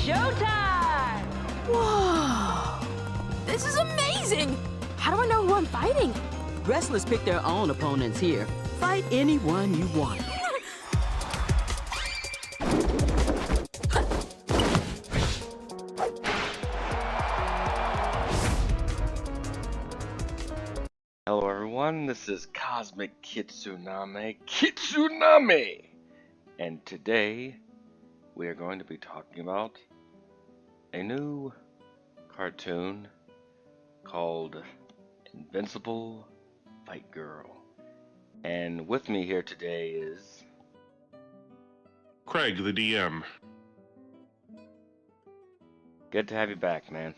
showtime! Whoa! This is amazing! How do I know who I'm fighting? Wrestlers pick their own opponents here. Fight anyone you want. Hello everyone, this is Cosmic Kitsuname, and today we are going to be talking about a new cartoon called Invincible Fight Girl. And with me here today is Craig, the DM. good to have you back, man.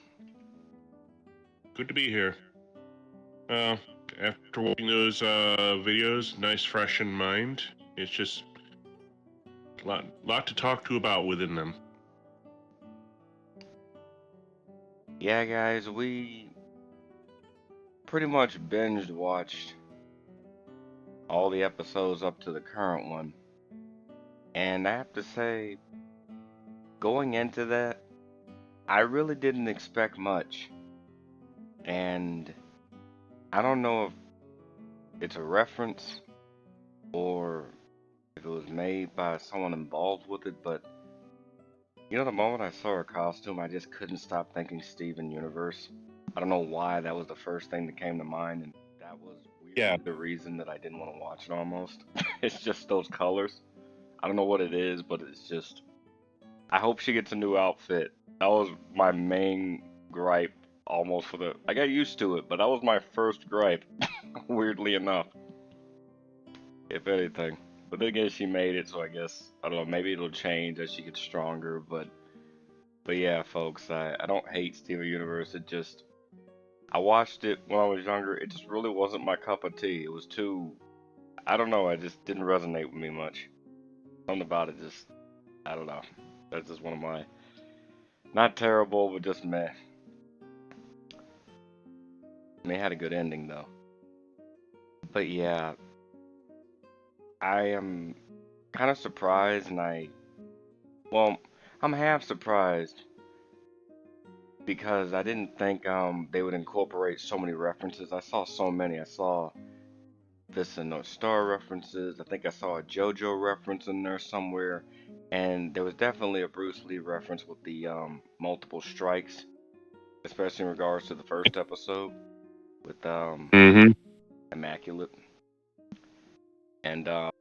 Good to be here. After watching those videos, nice, fresh in mind. It's just a lot to talk to about within them. Yeah, guys, we pretty much binged watched all the episodes up to the current one. And I have to say, going into that, I really didn't expect much. And I don't know if it's a reference or if it was made by someone involved with it, but you know, the moment I saw her costume, I just couldn't stop thinking Steven Universe. I don't know why that was the first thing that came to mind, and that was weirdly the reason that I didn't want to watch it almost. It's just those colors. I don't know what it is, but it's just... I hope she gets a new outfit. That was my main gripe almost for the... I got used to it, but that was my first gripe, weirdly enough. If anything. But then again, she made it, so I guess, I don't know, maybe it'll change as she gets stronger, but yeah, folks, I don't hate Steven Universe, it just... I watched it when I was younger, it just really wasn't my cup of tea. It was too... I don't know, it just didn't resonate with me much. Something about it just... I don't know. That's just one of my... Not terrible, but just meh. I mean, it had a good ending, though. But yeah... I am kind of surprised, and well, I'm half surprised because I didn't think they would incorporate so many references. I saw so many. I saw this and North Star references. I think I saw a JoJo reference in there somewhere, and there was definitely a Bruce Lee reference with the multiple strikes, especially in regards to the first episode with Immaculate and the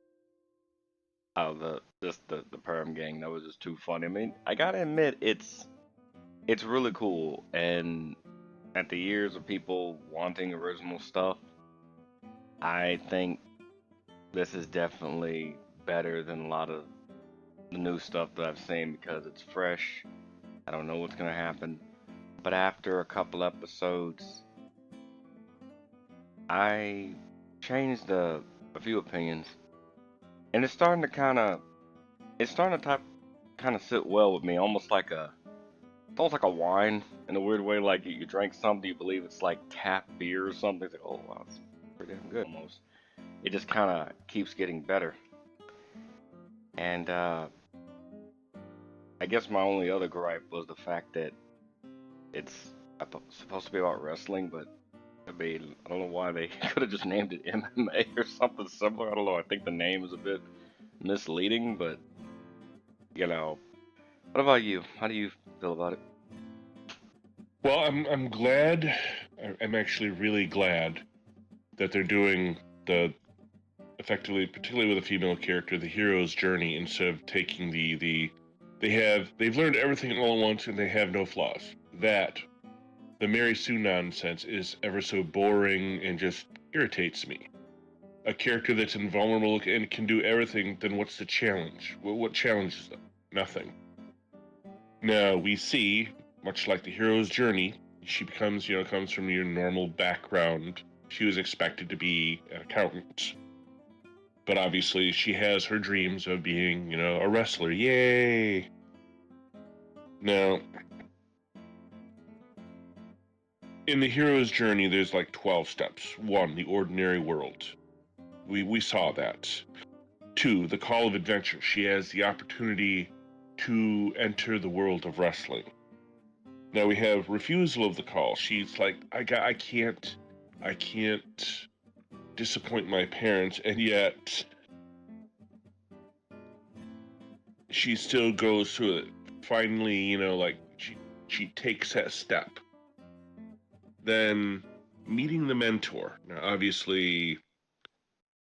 Perm Gang. That was just too funny. I mean, I gotta admit, it's really cool, and at the years of people wanting original stuff, I think this is definitely better than a lot of the new stuff that I've seen because it's fresh. I don't know what's gonna happen, but after a couple episodes, I changed a few opinions, and it's starting to kind of sit well with me, almost like a wine in a weird way. Like you drink something, you believe it's like tap beer or something. It's like, oh wow, it's pretty damn good almost. It just kind of keeps getting better. And I guess my only other gripe was the fact that it's supposed to be about wrestling, but I mean, I don't know why they could have just named it MMA or something similar. I don't know. I think the name is a bit misleading, but you know. What about you? How do you feel about it? Well, I'm glad. I'm actually really glad that they're doing effectively, particularly with a female character, the hero's journey instead of taking they've learned everything all at once and they have no flaws. That the Mary Sue nonsense is ever so boring and just irritates me. A character that's invulnerable and can do everything, then what's the challenge? What challenges them? Nothing. Now, we see, much like the hero's journey, she comes from your normal background. She was expected to be an accountant. But obviously, she has her dreams of being, a wrestler. Yay! Now, in the hero's journey, there's like 12 steps. 1, the ordinary world. We saw that. 2, the call of adventure. She has the opportunity to enter the world of wrestling. Now we have refusal of the call. She's like, I can't disappoint my parents, and yet she still goes through it. Finally, like she takes that step. Then meeting the mentor. Now, obviously,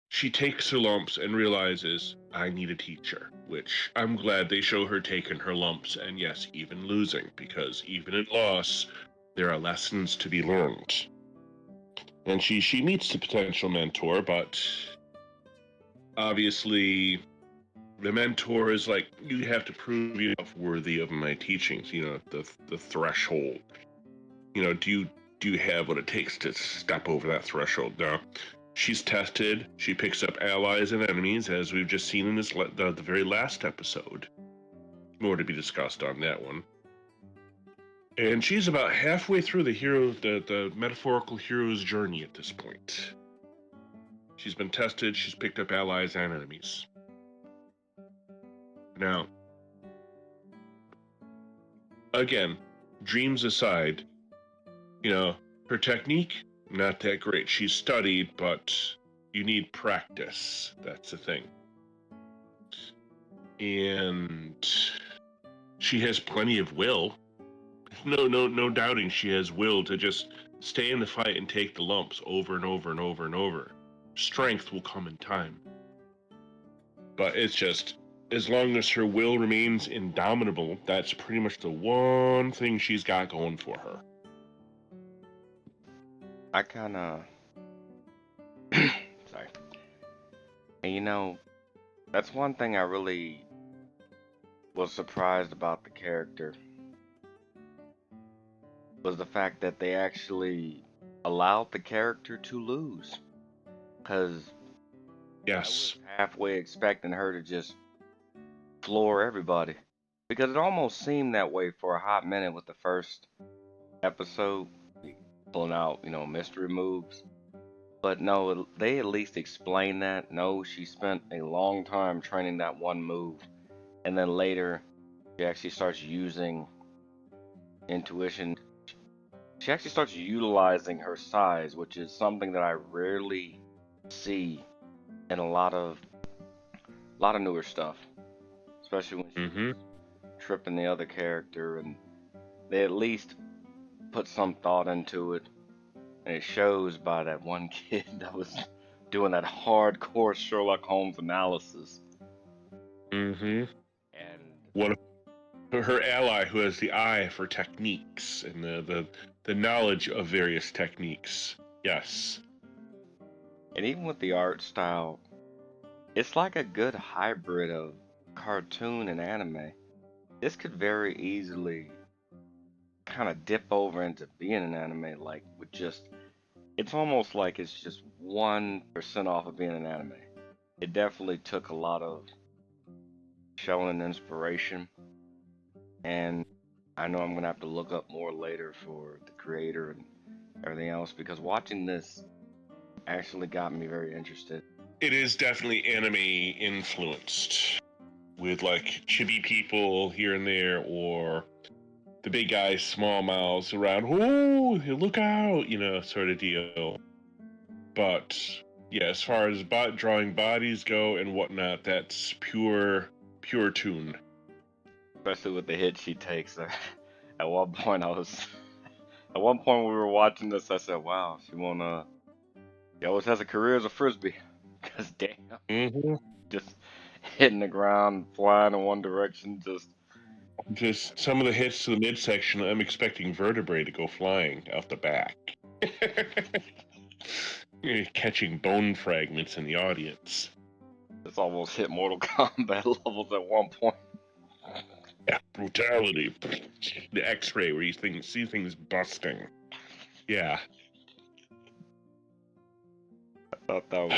she takes her lumps and realizes, I need a teacher, which I'm glad they show her taking her lumps and, yes, even losing, because even in loss, there are lessons to be learned. And she meets the potential mentor, but obviously the mentor is like, you have to prove yourself worthy of my teachings, the threshold. Do you have what it takes to step over that threshold? Now, she's tested. She picks up allies and enemies, as we've just seen in the very last episode. More to be discussed on that one. And she's about halfway through the metaphorical hero's journey at this point. She's been tested. She's picked up allies and enemies. Now, again, dreams aside, her technique, not that great. She's studied, but you need practice. That's the thing. And she has plenty of will. No doubting she has will to just stay in the fight and take the lumps over and over and over and over. Strength will come in time. But it's just, as long as her will remains indomitable, that's pretty much the one thing she's got going for her. I kind of, sorry. And that's one thing I really was surprised about the character, was the fact that they actually allowed the character to lose. Because I was Yes. halfway expecting her to just floor everybody. Because it almost seemed that way for a hot minute with the first episode, pulling out, mystery moves. But no, they at least explain that. No, she spent a long time training that one move. And then later, she actually starts using intuition. She actually starts utilizing her size, which is something that I rarely see in a lot of newer stuff. Especially when she's tripping the other character, and they at least put some thought into it. And it shows by that one kid that was doing that hardcore Sherlock Holmes analysis. And And her ally who has the eye for techniques and the knowledge of various techniques. Yes. and even with the art style, it's like a good hybrid of cartoon and anime. This could very easily kind of dip over into being an anime, like with just, it's almost like it's just 1% off of being an anime. It definitely took a lot of showing inspiration, and I know I'm gonna have to look up more later for the creator and everything else, because watching this actually got me very interested. It is definitely anime influenced, with like chibi people here and there, or the big guys, small mouths around, oh, look out, sort of deal. But yeah, as far as drawing bodies go and whatnot, that's pure tune. Especially with the hit she takes. At one point, at one point we were watching this, I said, "Wow, she always has a career as a frisbee." Cause damn, just hitting the ground, flying in one direction, Just some of the hits to the midsection, I'm expecting vertebrae to go flying out the back. You're catching bone fragments in the audience. it's almost hit Mortal Kombat levels at one point. Yeah, brutality. The X-ray where you see things busting. Yeah. I thought that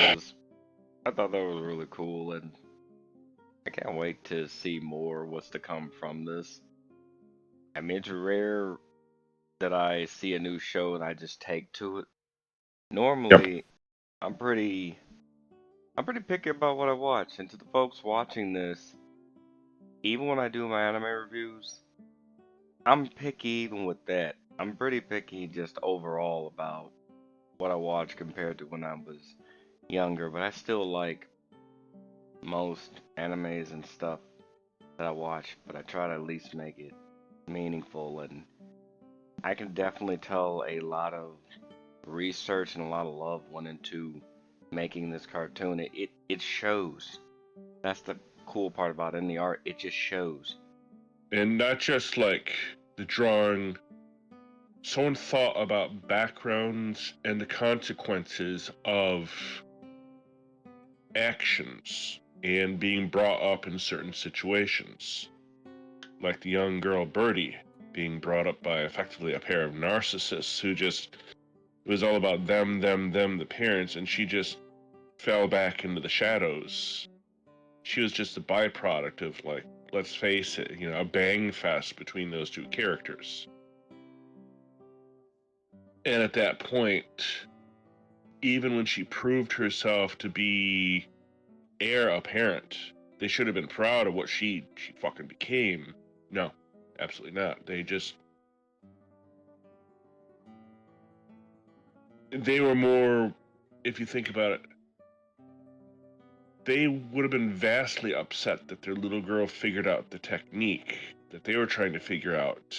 was really cool, and I can't wait to see more what's to come from this. I mean, it's rare that I see a new show and I just take to it. Normally, I'm pretty picky about what I watch, and to the folks watching this, even when I do my anime reviews, I'm picky even with that. I'm pretty picky just overall about what I watch compared to when I was younger, but I still like most animes and stuff that I watch, but I try to at least make it meaningful, and I can definitely tell a lot of research and a lot of love went into making this cartoon. It shows. That's the cool part about it in the art. It just shows. And not just like the drawing, someone thought about backgrounds and the consequences of actions and being brought up in certain situations. Like the young girl Birdie being brought up by effectively a pair of narcissists who just, it was all about them, the parents, and she just fell back into the shadows. She was just a byproduct of, like, let's face it, a bang fest between those two characters. And at that point, even when she proved herself to be heir apparent, they should have been proud of what she fucking became. No, absolutely not. They were more, if you think about it, they would have been vastly upset that their little girl figured out the technique that they were trying to figure out.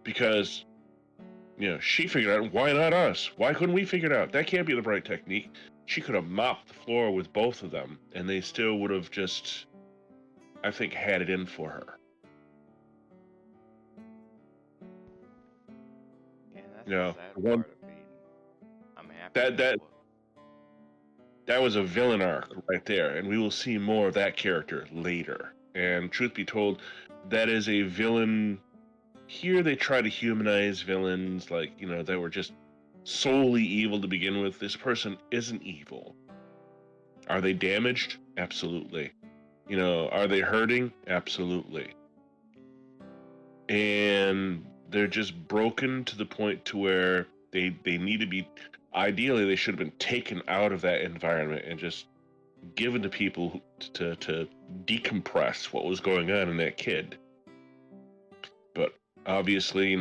Because, she figured out, why not us? Why couldn't we figure it out? That can't be the right technique. She could have mopped the floor with both of them, and they still would have just, I think, had it in for her. Yeah, that's You know, the sad one part of being. I'm happy that that that that was a villain arc right there, and we will see more of that character later. And truth be told, that is a villain. Here they try to humanize villains like, that were just solely evil to begin with. This person isn't evil. Are they damaged? Absolutely. Are they hurting? Absolutely. And they're just broken to the point to where they need to be, ideally they should have been taken out of that environment and just given to people to decompress what was going on in that kid. But obviously,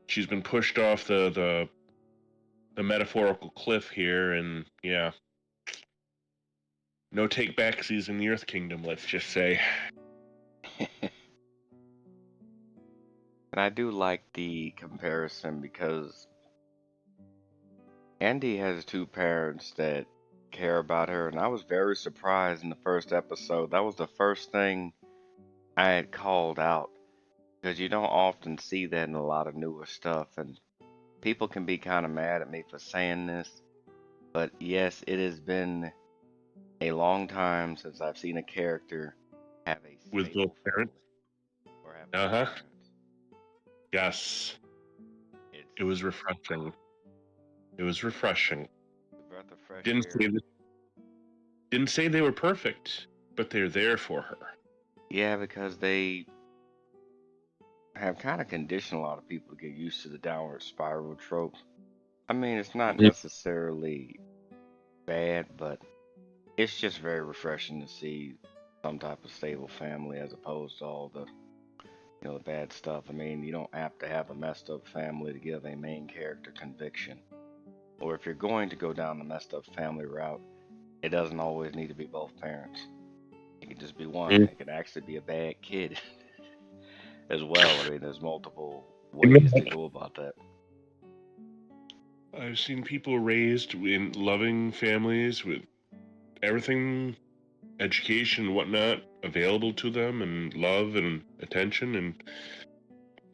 she's been pushed off the metaphorical cliff here, and yeah, no take backsies in the Earth Kingdom, let's just say. And I do like the comparison because Andy has two parents that care about her, and I was very surprised in the first episode. That was the first thing I had called out because you don't often see that in a lot of newer stuff, and people can be kind of mad at me for saying this, but yes, it has been a long time since I've seen a character have a With both stable parents. family or have both Uh-huh. parents. Yes. It's It was refreshing. It was refreshing. the breath of fresh Didn't air. say didn't say they were perfect, but they're there for her. Yeah, because they have kind of conditioned a lot of people to get used to the downward spiral trope. I mean, it's not Yep. necessarily bad, but it's just very refreshing to see some type of stable family as opposed to all the, the bad stuff. I mean, you don't have to have a messed up family to give a main character conviction. Or if you're going to go down the messed up family route, it doesn't always need to be both parents. It could just be one. Mm. It could actually be a bad kid as well. I mean, there's multiple ways to go about that. I've seen people raised in loving families with everything, education and whatnot, available to them, and love and attention. And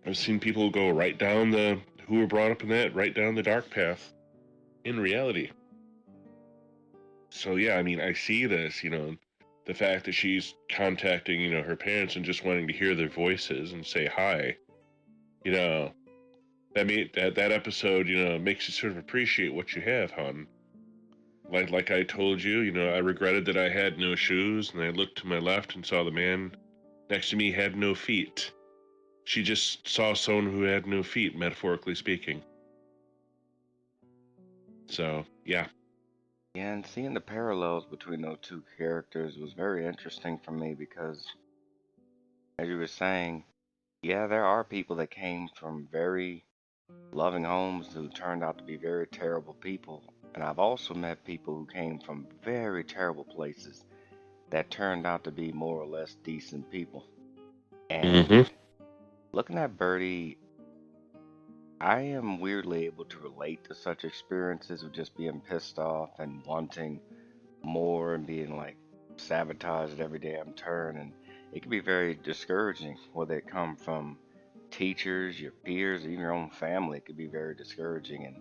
I've seen people go right down who were brought up in that, right down the dark path in reality. So yeah, I mean, I see this, the fact that she's contacting, her parents and just wanting to hear their voices and say hi, you know, that episode, makes you sort of appreciate what you have, hon. Like I told you, I regretted that I had no shoes, and I looked to my left and saw the man next to me had no feet. She just saw someone who had no feet, metaphorically speaking. So, yeah. Yeah, and seeing the parallels between those two characters was very interesting for me because, as you were saying, yeah, there are people that came from very loving homes who turned out to be very terrible people. And I've also met people who came from very terrible places that turned out to be more or less decent people. Mm-hmm. And looking at Birdie, I am weirdly able to relate to such experiences of just being pissed off and wanting more and being like sabotaged at every damn turn. And it can be very discouraging, whether it come from teachers, your peers, even your own family. It could be very discouraging. And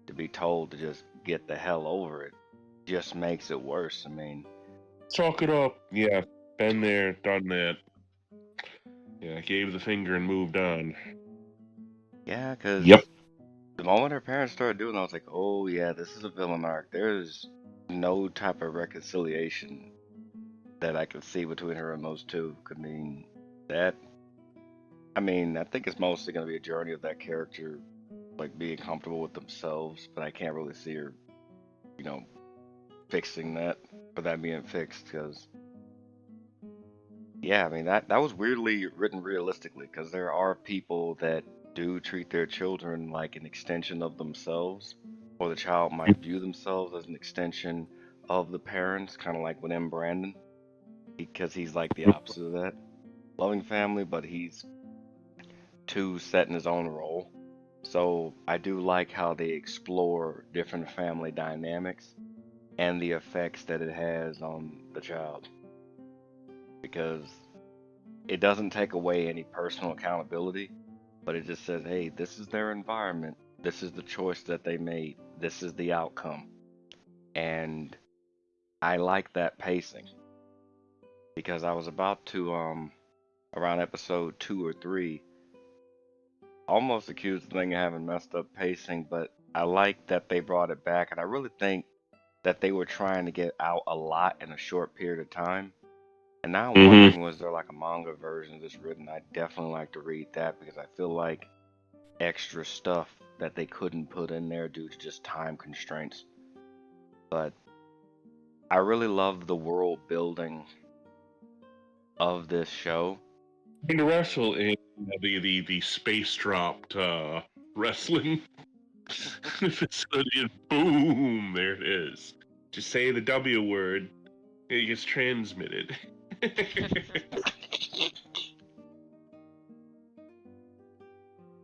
to be told to just get the hell over it just makes it worse. I mean, Chalk it up. Yeah, been there, done that. Yeah, gave the finger and moved on. yeah, because Yep. the moment her parents started doing it, I was like, oh yeah, this is a villain arc. There's no type of reconciliation that I could see between her and those two. Could mean that. I mean, I think it's mostly going to be a journey of that character, like being comfortable with themselves, but I can't really see her, you know, fixing that or that being fixed because, yeah, I mean, that was weirdly written realistically because there are people that do treat their children like an extension of themselves, or the child might view themselves as an extension of the parents, kind of like with M. Brandon, because he's like the opposite of that. Loving family, but he's too set in his own role. So I do like how they explore different family dynamics and the effects that it has on the child because it doesn't take away any personal accountability, but it just says, hey, this is their environment. This is the choice that they made. This is the outcome. And I like that pacing because I was about to, around episode 2 or 3, almost accuse the thing of having messed up pacing, but I like that they brought it back. And I really think that they were trying to get out a lot in a short period of time. And now I'm Mm-hmm. wondering, was there like a manga version of this written? I'd definitely like to read that because I feel like extra stuff that they couldn't put in there due to just time constraints. But I really love the world building of this show. Going to wrestle in the space dropped wrestling facility, and boom, there it is. Just say the W word, it gets transmitted.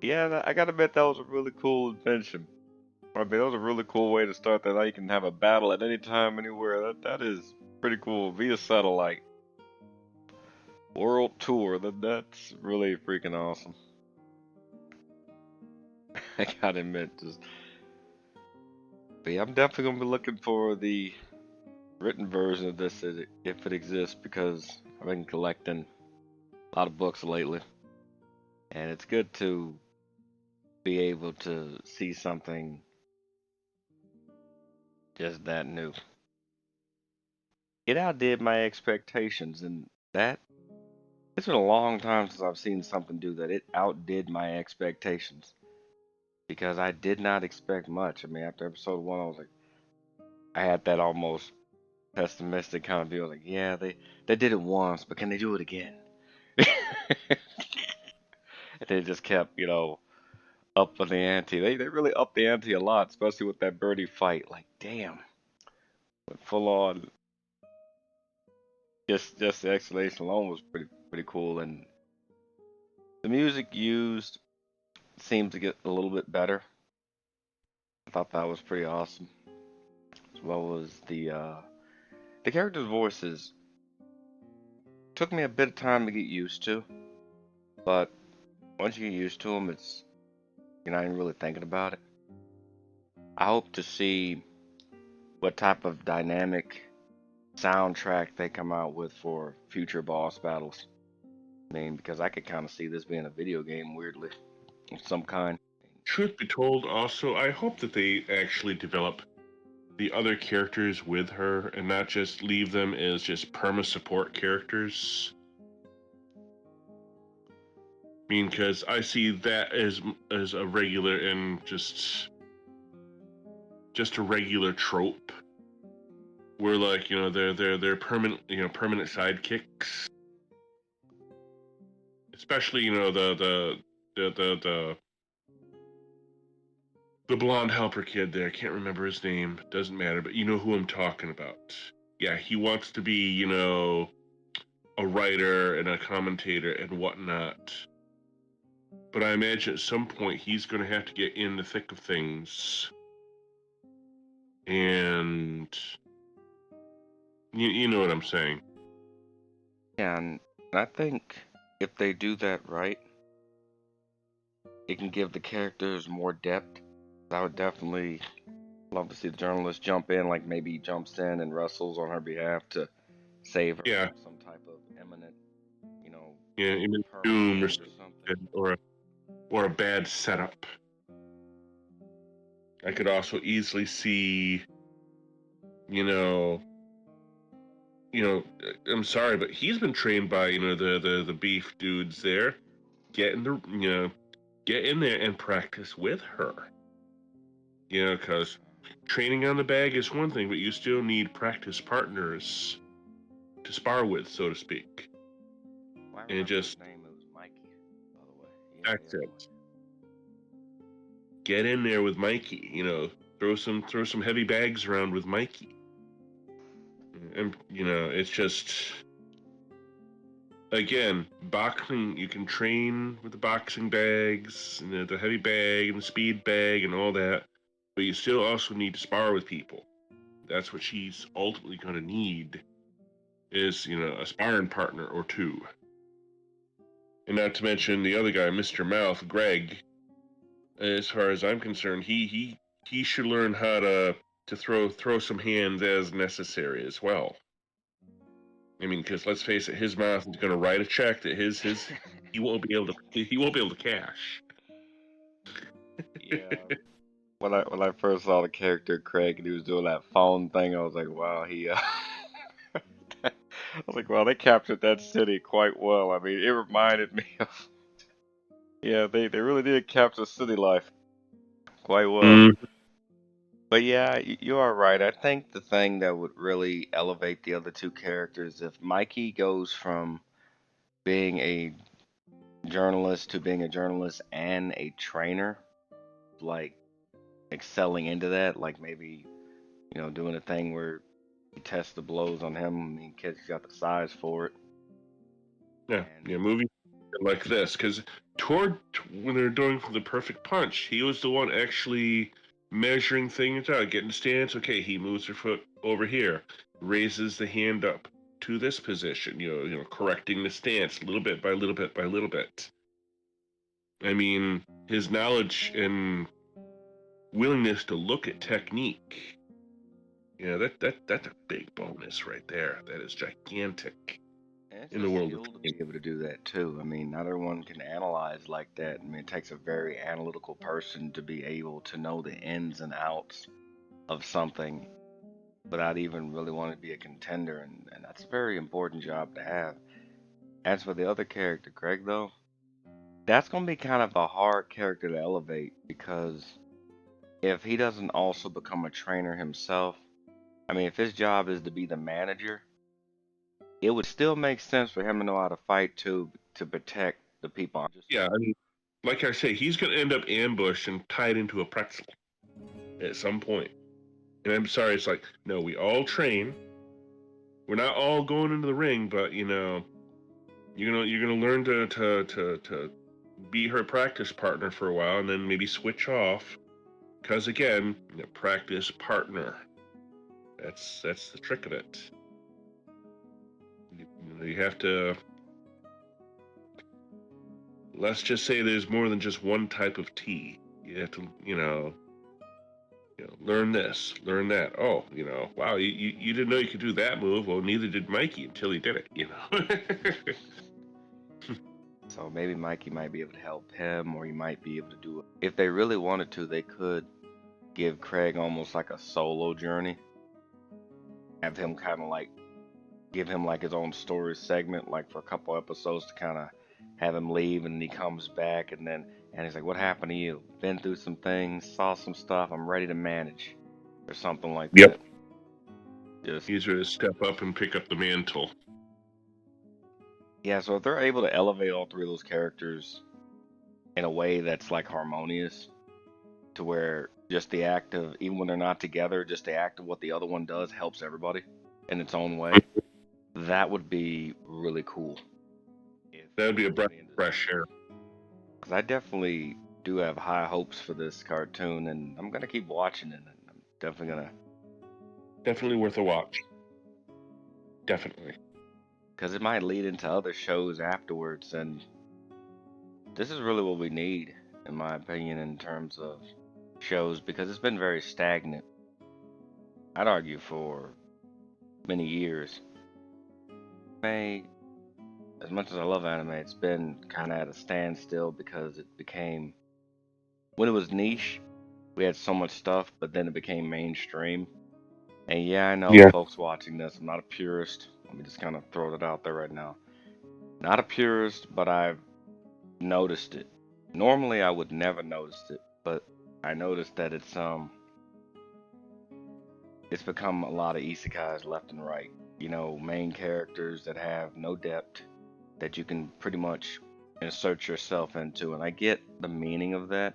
Yeah, I gotta admit that was a really cool invention. I mean, that was a really cool way to start that. Now you can have a battle at any time, anywhere. That is pretty cool via satellite. World tour. That's really freaking awesome. I gotta admit, just but yeah, I'm definitely gonna be looking for the written version of this if it exists because I've been collecting a lot of books lately, and it's good to be able to see something just that new. It outdid my expectations, and that it's been a long time since I've seen something do that. It outdid my expectations because I did not expect much. I mean, after episode 1, I was like, I had that almost pessimistic kind of view. Like, yeah, they did it once, but can they do it again? And they just kept, upping the ante. They really upped the ante a lot, especially with that birdie fight. Like, damn, went full on. Just the explanation alone was pretty cool, and the music used seemed to get a little bit better. I thought that was pretty awesome, as well as the characters' voices. Took me a bit of time to get used to, but once you get used to them, you're not even really thinking about it. I hope to see what type of dynamic soundtrack they come out with for future boss battles. I mean, because I could kind of see this being a video game weirdly of some kind. Truth be told, also, I hope that they actually develop the other characters with her and not just leave them as just perma support characters. I mean, because I see that as a regular and just a regular trope were like, you know, they're permanent, you know, permanent sidekicks. Especially, you know, the the blonde helper kid there. I can't remember his name. Doesn't matter, but you know who I'm talking about. Yeah, he wants to be, you know, a writer and a commentator and whatnot. But I imagine at some point he's going to have to get in the thick of things. And you know what I'm saying. Yeah, and I think if they do that right, it can give the characters more depth. I would definitely love to see the journalist jump in, like maybe he jumps in and wrestles on her behalf to save her Yeah, from some type of imminent, you know, yeah, in permanent Doom or end or something. something, or a bad setup. I could also easily see, you know, I'm sorry, but he's been trained by, you know, the beef dudes there. Get in the, you know, get in there and practice with her. You know, because training on the bag is one thing, but you still need practice partners to spar with, so to speak. Well, I And remember his just name. It was Mikey, by the way. Yeah, that's yeah, it. Get in there with Mikey. You know, throw some heavy bags around with Mikey. And you know, it's just again, boxing. You can train with the boxing bags, and the heavy bag and the speed bag and all that, but you still also need to spar with people. That's what she's ultimately going to need is, you know, a sparring partner or two. And not to mention the other guy, Mr. Mouth, Greg. As far as I'm concerned, he should learn how to throw some hands as necessary as well. I mean, because let's face it, his mouth is going to write a check that his he won't be able to cash. yeah. When I first saw the character Craig and he was doing that phone thing, I was like, wow, he. I was like, wow, they captured that city quite well. I mean, it reminded me of. Yeah, they really did capture city life quite well. Mm, But yeah, you are right. I think the thing that would really elevate the other two characters if Mikey goes from being a journalist to being a journalist and a trainer, like excelling into that, like maybe, doing a thing where you test the blows on him. I mean, kid's got the size for it. yeah, And yeah, movies like this because when they're doing the perfect punch, he was the one actually measuring things out, getting the stance. Okay, he moves her foot over here, raises the hand up to this position. Correcting the stance little bit by little bit by little bit. I mean, his knowledge and willingness to look at technique. That's a big bonus right there. That is gigantic and it's in a the world of skill to be gaming. able to do that too. I mean, not everyone can analyze like that. I mean, it takes a very analytical person to be able to know the ins and outs of something without even really wanting to be a contender, and that's a very important job to have. As for the other character, Greg, though, that's going to be kind of a hard character to elevate because if he doesn't also become a trainer himself, I mean, if his job is to be the manager, it would still make sense for him to know how to fight too to protect the people. Yeah, I mean, like I say, he's going to end up ambushed and tied into a pretzel at some point. And I'm sorry, it's like, no, we all train. We're not all going into the ring, but you're gonna learn to be her practice partner for a while, and then maybe switch off. Because again, practice partner. That's the trick of it. You have to. Let's just say there's more than just one type of tea. You have to, learn this, learn that. Oh, wow, you didn't know you could do that move. Well, neither did Mikey until he did it. So maybe Mikey might be able to help him, or he might be able to do it. If they really wanted to, they could give Craig almost like a solo journey. Have him kind of like give him like his own story segment, like for a couple episodes to kind of have him leave, and he comes back, and he's like, "What happened to you? Been through some things, saw some stuff. I'm ready to manage," or something like Yep. that. Just He's ready to step up and pick up the mantle. yeah. So if they're able to elevate all three of those characters in a way that's like harmonious, to where just the act of even when they're not together, just the act of what the other one does helps everybody in its own way. That would be really cool. If That would be a breath the of industry, fresh air. because I definitely do have high hopes for this cartoon, and I'm gonna keep watching it. And I'm definitely gonna, Definitely worth a watch. Definitely. because it might lead into other shows afterwards, and this is really what we need, in my opinion, in terms of shows, because it's been very stagnant. I'd argue for many years. May as much as I love anime, it's been kind of at a standstill because it became, when it was niche, we had so much stuff, but then it became mainstream. And yeah, I know Yeah. folks watching this, I'm not a purist. Let me just kind of throw it out there right now. Not a purist, but I've noticed it. Normally, I would never notice it, but I noticed that it's become a lot of isekais left and right. You know, main characters that have no depth, that you can pretty much insert yourself into. And I get the meaning of that,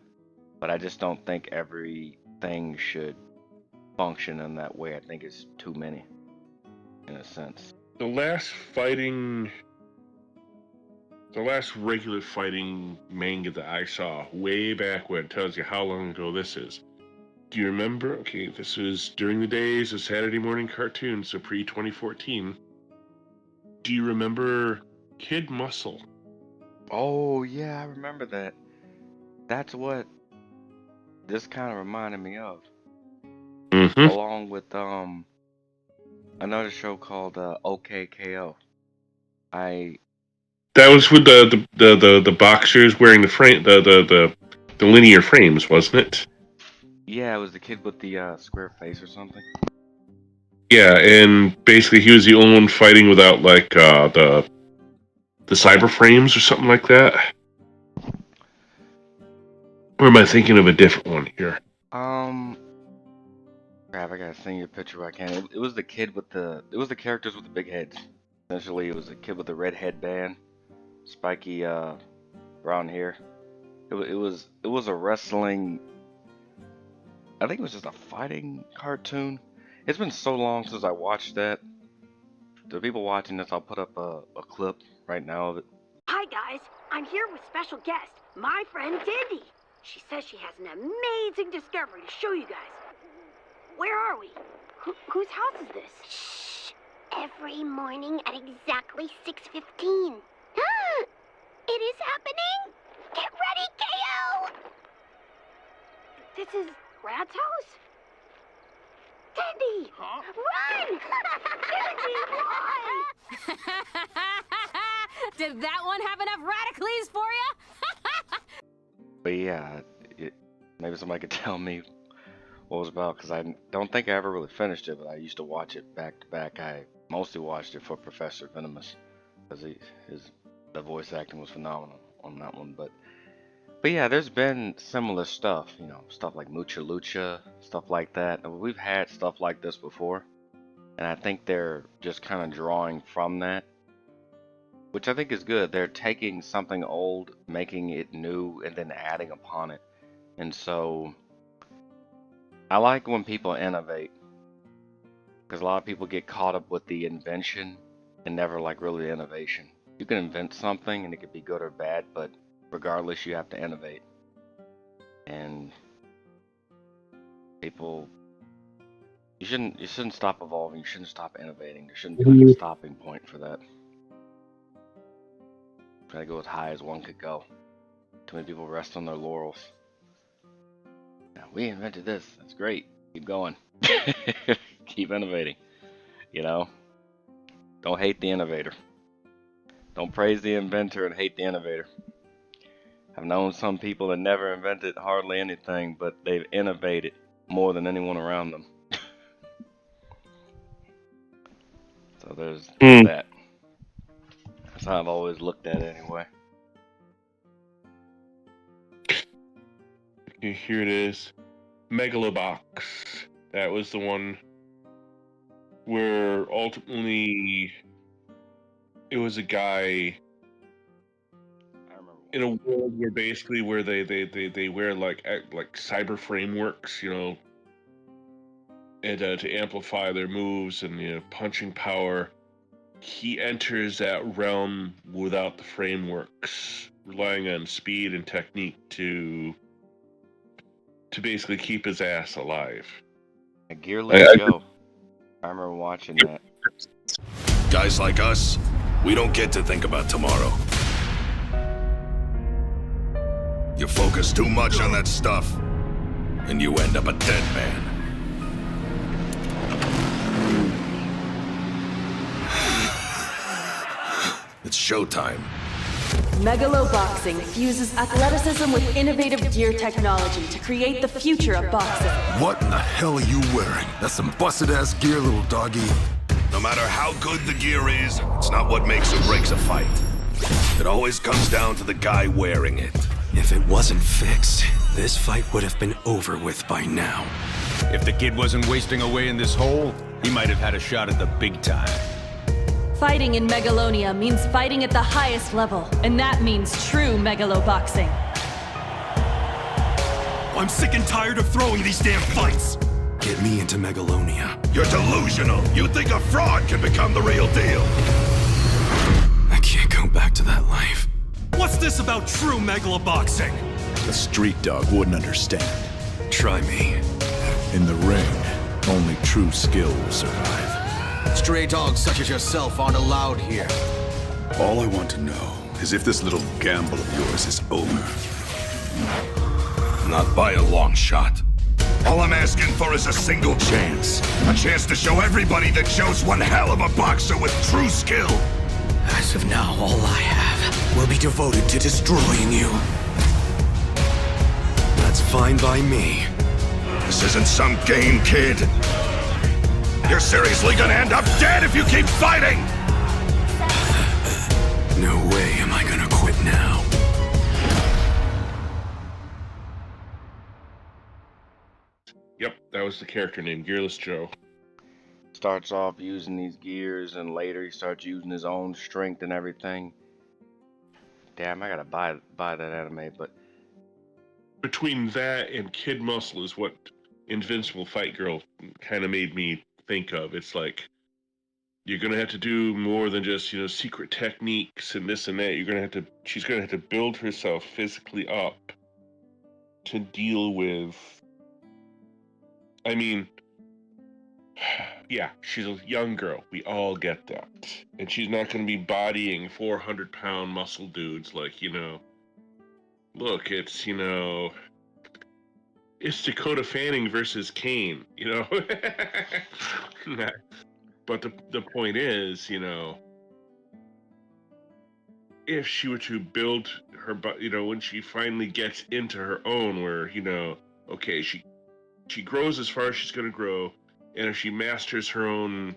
but I just don't think everything should function in that way. I think it's too many, in a sense. The last regular fighting manga that I saw way back when, tells you how long ago this is. Do you remember? Okay, this was during the days of Saturday morning cartoons, so pre 2014. Do you remember Kid Muscle? Oh, yeah, I remember that. That's what this kind of reminded me of. Mm-hmm. Along with another show called OKKO. I That was with the boxers wearing the linear frames, wasn't it? Yeah, it was the kid with the square face or something. Yeah, and basically he was the only one fighting without like the cyber frames or something like that. Or am I thinking of a different one here? Um, Crap, I gotta send you a picture. I can. It was the kid with the. It was the characters with the big heads. Essentially, it was a kid with the red headband, spiky brown hair. It was a wrestling. I think it was just a fighting cartoon. It's been so long since I watched that. The people watching this, I'll put up a clip right now of it. Hi guys, I'm here with special guest, my friend Dandy. She says she has an amazing discovery to show you guys. Where are we? Whose house is this? Shh! Every morning at exactly 6:15. It is happening! Get ready, KO! This is Rad's house? Dandy! Huh? Run! Dandy, run! Did that one have enough Radicles for you? But yeah, maybe somebody could tell me what it was about, because I don't think I ever really finished it, but I used to watch it back to back. I mostly watched it for Professor Venomous, because the voice acting was phenomenal on that one. But yeah, there's been similar stuff, stuff like Mucha Lucha, stuff like that. And we've had stuff like this before, and I think they're just kind of drawing from that, which I think is good. They're taking something old, making it new, and then adding upon it. And so I like when people innovate, because a lot of people get caught up with the invention and never like really the innovation. You can invent something and it could be good or bad, but regardless, you have to innovate. And people, you shouldn't stop evolving. You shouldn't stop innovating. There shouldn't be like a stopping point for that. Try to go as high as one could go. Too many people rest on their laurels. Now, we invented this. That's great. Keep going. Keep innovating. You know, don't hate the innovator. Don't praise the inventor and hate the innovator. I've known some people that never invented hardly anything, but they've innovated more than anyone around them. So there's Hmm. that. That's how I've always looked at it anyway. Okay, here it is. Megalobox. That was the one where ultimately it was a guy I remember. in a world where basically where they wear like cyber frameworks, you know, and to amplify their moves and, you know, punching power. He enters that realm without the frameworks, relying on speed and technique to basically keep his ass alive. A Gearless Joe. I remember watching that. Guys like us, we don't get to think about tomorrow. You focus too much on that stuff, and you end up a dead man. It's showtime. Megaloboxing fuses athleticism with innovative gear technology to create the future of boxing. What in the hell are you wearing? That's some busted-ass gear, little doggy. No matter how good the gear is, it's not what makes or breaks a fight. It always comes down to the guy wearing it. If it wasn't fixed, this fight would have been over with by now. If the kid wasn't wasting away in this hole, he might have had a shot at the big time. Fighting in Megalonia means fighting at the highest level, and that means true megaloboxing. I'm sick and tired of throwing these damn fights! Get me into Megalonia. You're delusional. You think a fraud can become the real deal. I can't go back to that life. What's this about true megaloboxing? The street dog wouldn't understand. Try me. In the ring, only true skill will survive. Stray dogs such as yourself aren't allowed here. All I want to know is if this little gamble of yours is over. Not by a long shot. All I'm asking for is a single chance. A chance to show everybody that Joe's one hell of a boxer with true skill. As of now, all I have will be devoted to destroying you. That's fine by me. This isn't some game, kid. You're seriously gonna end up dead if you keep fighting! No way am I gonna quit now. Yep, that was the character name, Gearless Joe. Starts off using these gears, and later he starts using his own strength and everything. Damn, I gotta buy that anime, but Between that and Kid Muscle is what Invincible Fight Girl kind of made me think of. It's like you're gonna have to do more than just, you know, secret techniques and this and that. She's gonna have to build herself physically up to deal with. I mean, yeah, she's a young girl. We all get that, and she's not gonna be bodying 400-pound muscle dudes like, you know. Look, it's, you know, it's Dakota Fanning versus Kane, you know. But the point is, you know, if she were to build her, you know, when she finally gets into her own, where, you know, okay, she grows as far as she's gonna grow, and if she masters her own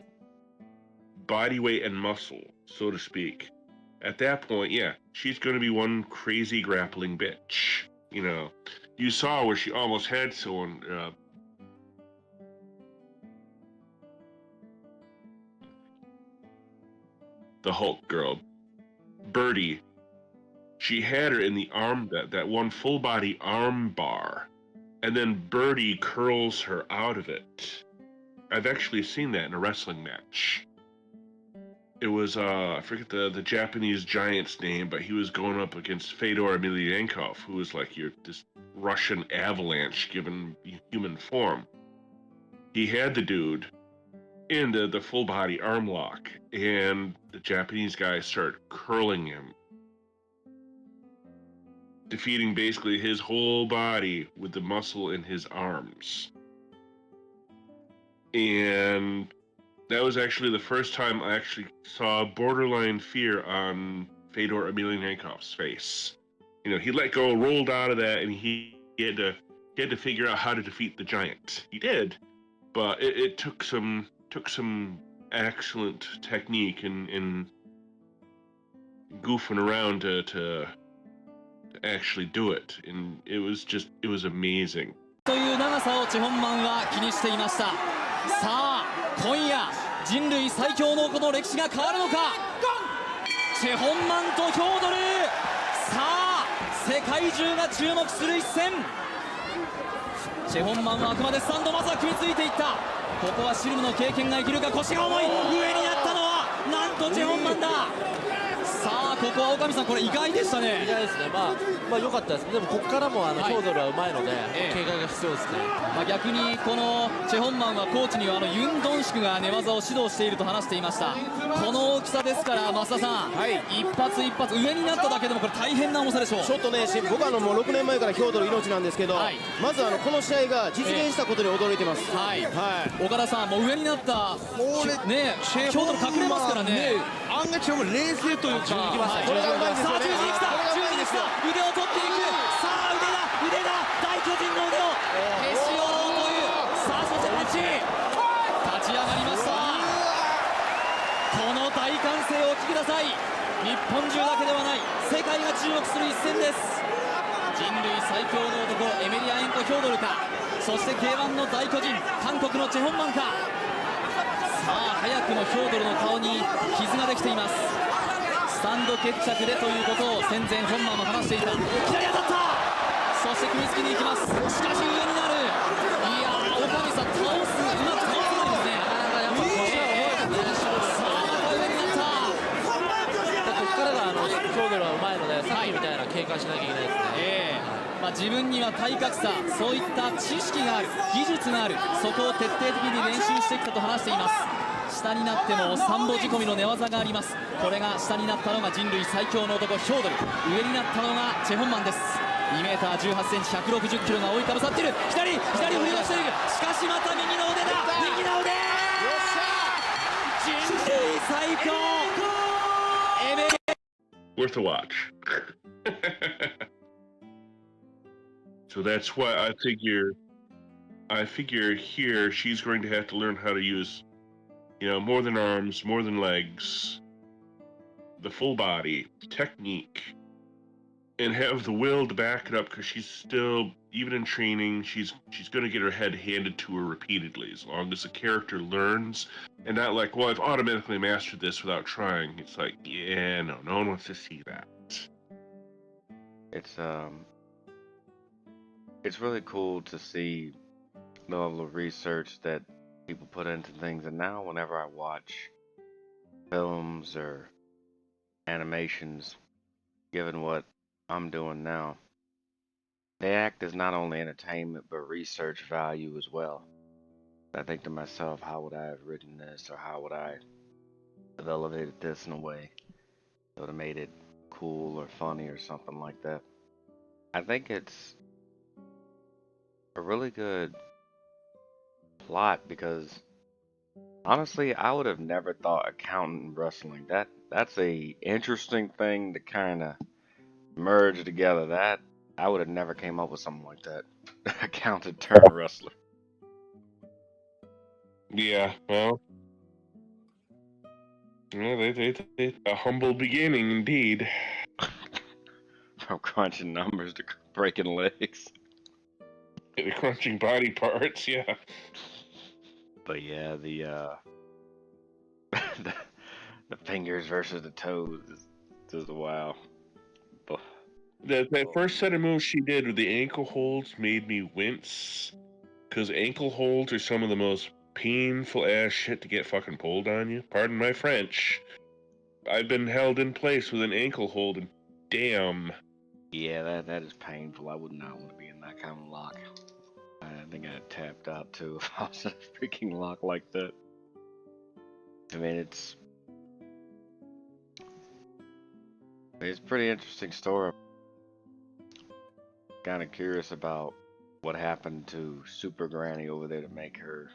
body weight and muscle, so to speak, at that point, yeah, she's gonna be one crazy grappling bitch. You know, you saw where she almost had someone. The Hulk girl, Birdie, she had her in the arm, that one full body arm bar, and then Birdie curls her out of it. I've actually seen that in a wrestling match. It was, I forget the Japanese giant's name, but he was going up against Fedor Emelianenko, who was like this Russian avalanche given human form. He had the dude in the full body arm lock, and the Japanese guy started curling him, defeating basically his whole body with the muscle in his arms. And that was actually the first time I actually saw borderline fear on Fedor Emelianenko's face. You know, he let go, rolled out of that, and he had to figure out how to defeat the giant. He did, but it took some excellent technique and goofing around to actually do it, and it was amazing. という長さをチェホンマンは気にしていました。さあ、今夜人類最強のこの歴史が変わるのか。チェ・ホンマンとヒョードル、さあ世界中が注目する一戦。チェ・ホンマンはあくまでスタンド、まずは食いついていった。ここはシルムの経験が生きるか。腰が重い。上になったのはなんとチェ・ホンマンだ。さあここは岡見さん、これ意外でしたね。意外ですね。まあ良かったです。でもここからもヒョードルはうまいので、警戒が必要ですね。逆にこのチェ・ホンマンはコーチにはユン・ドンシクが寝技を指導していると話していました。この大きさですから増田さん、一発一発上になっただけでもこれ大変な重さでしょう。ちょっとね、僕はもう6年前からヒョードル命なんですけど、まずこの試合が実現したことに驚いてます。岡田さん、もう上になったね、ヒョードル隠れますからね。案外冷静というか、これがうまいですよね。さあ十字に来た、十字に来た、腕を取っていく。さあ腕だ大巨人の腕をへし折ろうという。さあそしてパンチ、立ち上がりました。この大歓声をお聞きください。日本中だけではない、世界が注目する一戦です。人類最強の男エメリアエンコ・ヒョードルか、そして K1 の大巨人韓国のチェ・ホンマンか。さあ早くもヒョードルの顔に傷ができています。スタンド決着でということを戦前本間も話していた。左当たった。そして組みつきに行きます。しかし上になる。いやー、岡見さん、うまく倒せないですね。さあまた上になった。ここからがヒョードルはうまいので、さっきみたいな警戒しなきゃいけないですね。自分には体格差、そういった知識がある、技術がある、そこを徹底的に練習してきたと話しています。下になっても三歩仕込みの寝技があります。これが下になったのが人類最強の男ヒョードル、上になったのがチェ・ホンマンです。 2m18cm 160キロが覆いかぶさっている。左を振り出している。しかしまた右の腕だ、右の腕。人類最強エメリ Worth a watch. So that's why I figure here she's going to have to learn how to use, more than arms, more than legs, the full body, technique, and have the will to back it up, because she's still, even in training, she's going to get her head handed to her repeatedly, as long as the character learns, and not like, well, I've automatically mastered this without trying. It's like, yeah, no one wants to see that. It's really cool to see the level of research that people put into things, and now whenever I watch films or animations, given what I'm doing now, they act as not only entertainment but research value as well. I think to myself, how would I have written this, or how would I have elevated this in a way that would have made it cool or funny or something like that. I think it's a really good plot, because honestly, I would have never thought accountant and wrestling. That's a interesting thing to kind of merge together. That I would have never came up with something like that. Accountant turned wrestler. Yeah, well, they a humble beginning indeed. From crunching numbers to breaking legs. The crunching body parts, yeah. But yeah, the fingers versus the toes is just wow. That first set of moves she did with the ankle holds made me wince, because ankle holds are some of the most painful ass shit to get fucking pulled on you. Pardon my French. I've been held in place with an ankle hold, and damn. Yeah, that is painful. I would not want to be in that kind of lock. I think I'd tapped out too if I was in a freaking lock like that. I mean, it's a pretty interesting story. Kind of curious about what happened to Super Granny over there to make her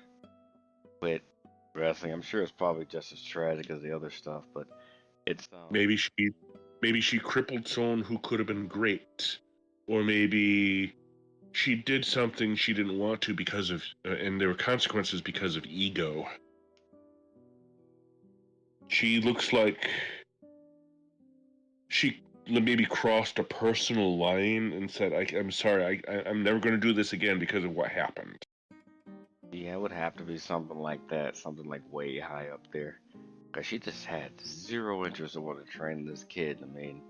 quit wrestling. I'm sure it's probably just as tragic as the other stuff, but it's maybe she crippled someone who could have been great, or maybe she did something she didn't want to because of, and there were consequences because of ego. She looks like she maybe crossed a personal line and said, I'm sorry, I'm never going to do this again because of what happened. Yeah, it would have to be something like that, something like way high up there. Because she just had zero interest in wanting to train this kid. I mean,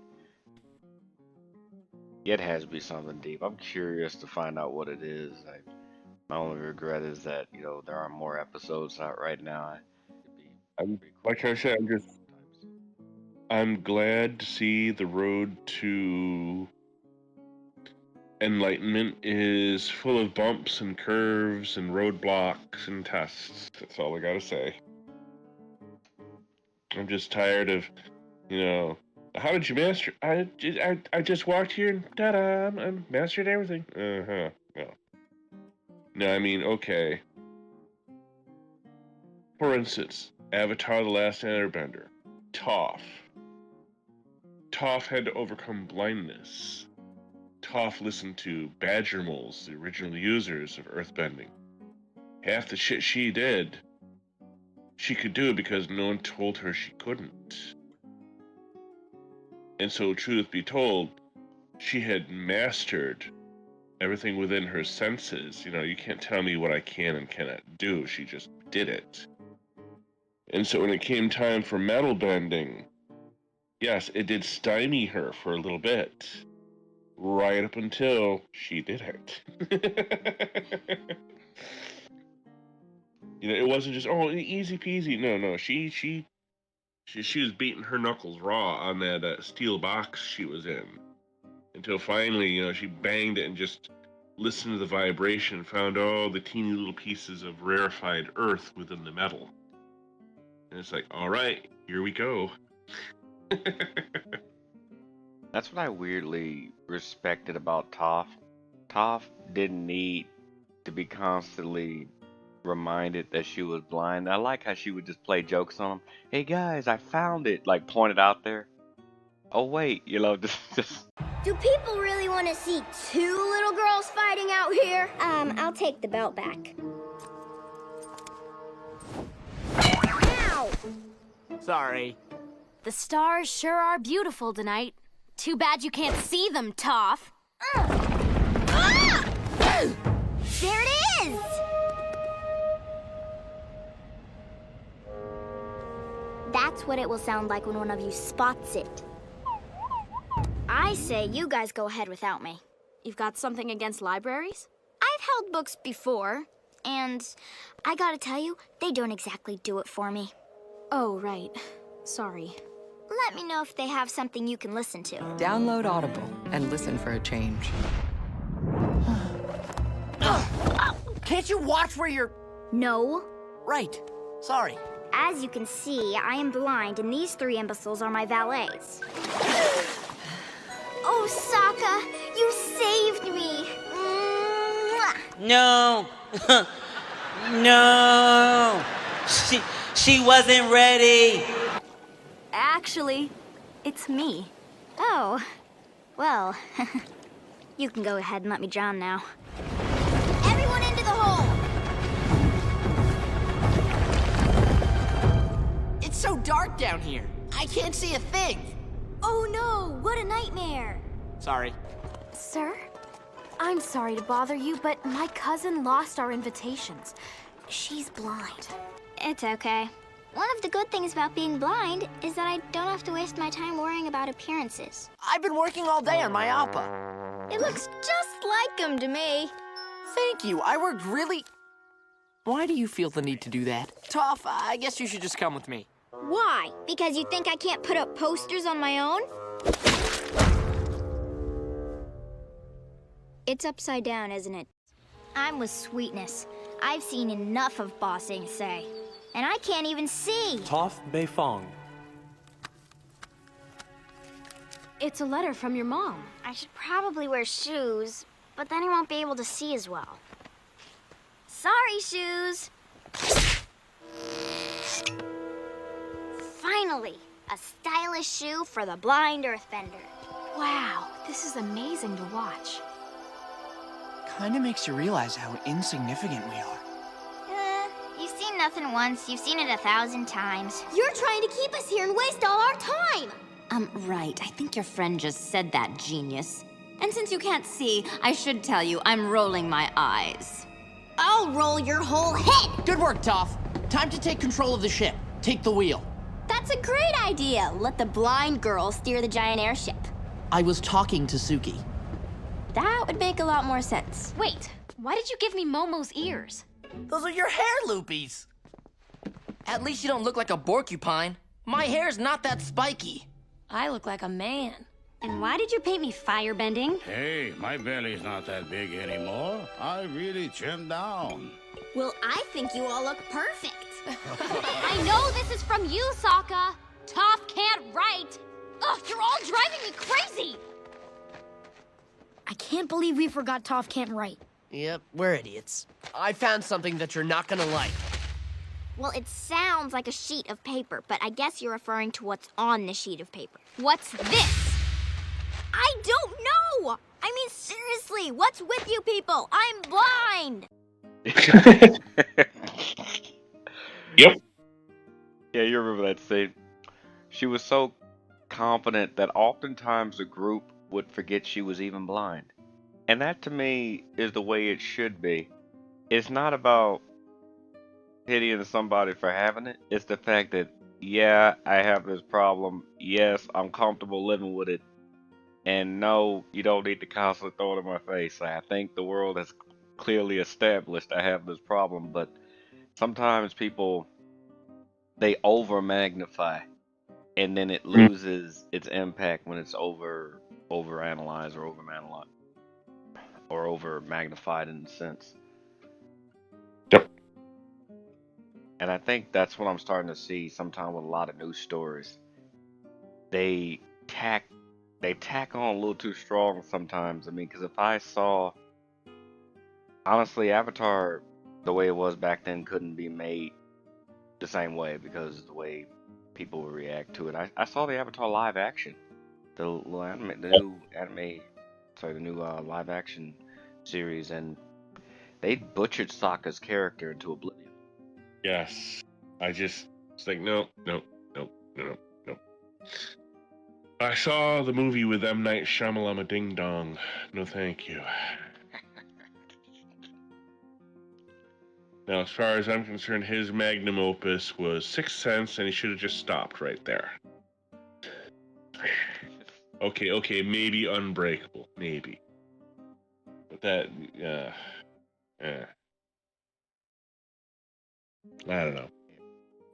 it has to be something deep. I'm curious to find out what it is. My only regret is that, you know, there are more episodes out right now. Like I said, I'm glad to see the road to enlightenment is full of bumps and curves and roadblocks and tests. That's all I gotta say. I'm just tired of, you know, how did you master? I just walked here and ta-da, I'm mastered everything. No. No, I mean, okay. For instance, Avatar: The Last Airbender. Toph. Toph had to overcome blindness. Toph listened to badger moles, the original users of earthbending. Half the shit she did, she could do because no one told her she couldn't. And so, truth be told, she had mastered everything within her senses. You know, you can't tell me what I can and cannot do. She just did it. And so when it came time for metal bending, yes, it did stymie her for a little bit. Right up until she did it. You know, it wasn't just, oh, easy peasy. No, she was beating her knuckles raw on that steel box she was in. Until finally, you know, she banged it and just listened to the vibration and found all the teeny little pieces of rarefied earth within the metal. And it's like, all right, here we go. That's what I weirdly respected about Toph. Toph didn't need to be constantly reminded that she was blind. I like how she would just play jokes on him. Hey guys, I found it, like pointed out there. Oh wait, you know, just. Do people really want to see two little girls fighting out here? I'll take the belt back. Ow! Sorry. The stars sure are beautiful tonight. Too bad you can't see them, Toph. There it is! That's what it will sound like when one of you spots it. I say you guys go ahead without me. You've got something against libraries? I've held books before, and I gotta tell you, they don't exactly do it for me. Oh, right. Sorry. Let me know if they have something you can listen to. Download Audible and listen for a change. Can't you watch where you're... No. Right. Sorry. As you can see, I am blind, and these three imbeciles are my valets. Oh, Sokka, you saved me. No. No. She wasn't ready. Actually, it's me. Oh, well, you can go ahead and let me drown now. Everyone into the hole! It's so dark down here. I can't see a thing. Oh no, what a nightmare. Sorry. Sir? I'm sorry to bother you, but my cousin lost our invitations. She's blind. It's okay. One of the good things about being blind is that I don't have to waste my time worrying about appearances. I've been working all day on my Appa. It looks just like him to me. Thank you. I worked really... Why do you feel the need to do that? Toph, I guess you should just come with me. Why? Because you think I can't put up posters on my own? It's upside down, isn't it? I'm with Sweetness. I've seen enough of bossing, say. And I can't even see. Toph Beifong. It's a letter from your mom. I should probably wear shoes, but then I won't be able to see as well. Sorry, shoes. Finally, a stylish shoe for the blind earthbender. Wow, this is amazing to watch. Kinda makes you realize how insignificant we are. You've seen nothing once, you've seen it 1,000 times. You're trying to keep us here and waste all our time! Right. I think your friend just said that, genius. And since you can't see, I should tell you I'm rolling my eyes. I'll roll your whole head! Good work, Toph. Time to take control of the ship. Take the wheel. That's a great idea. Let the blind girl steer the giant airship. I was talking to Suki. That would make a lot more sense. Wait, why did you give me Momo's ears? Those are your hair loopies. At least you don't look like a porcupine. My hair's not that spiky. I look like a man. And why did you paint me firebending? Hey, my belly's not that big anymore. I really trimmed down. Well, I think you all look perfect. I know this is from you, Sokka. Toph can't write. Ugh, you're all driving me crazy. I can't believe we forgot Toph can't write. Yep, we're idiots. I found something that you're not gonna like. Well, it sounds like a sheet of paper, but I guess you're referring to what's on the sheet of paper. What's this? I don't know! I mean, seriously, what's with you people? I'm blind! Yep. Yeah, you remember that scene. She was so confident that oftentimes the group would forget she was even blind. And that to me is the way it should be. It's not about pitying somebody for having it. It's the fact that, yeah, I have this problem. Yes, I'm comfortable living with it. And no, you don't need to constantly throw it in my face. I think the world has clearly established I have this problem, but sometimes people, they over magnify and then it loses its impact when it's over analyzed or over magnified in a sense. Yep. And I think that's what I'm starting to see sometimes with a lot of news stories. They tack on a little too strong sometimes. I mean, because if I saw, honestly, Avatar, the way it was back then, couldn't be made the same way because of the way people would react to it. I saw the Avatar live action, the new live action series, and they butchered Sokka's character into oblivion. Yes. It's like, no. I saw the movie with M. Night Shyamalan Ding Dong. No thank you. Now, as far as I'm concerned, his magnum opus was Sixth Sense, and he should have just stopped right there. Okay, maybe Unbreakable, maybe. But that, I don't know.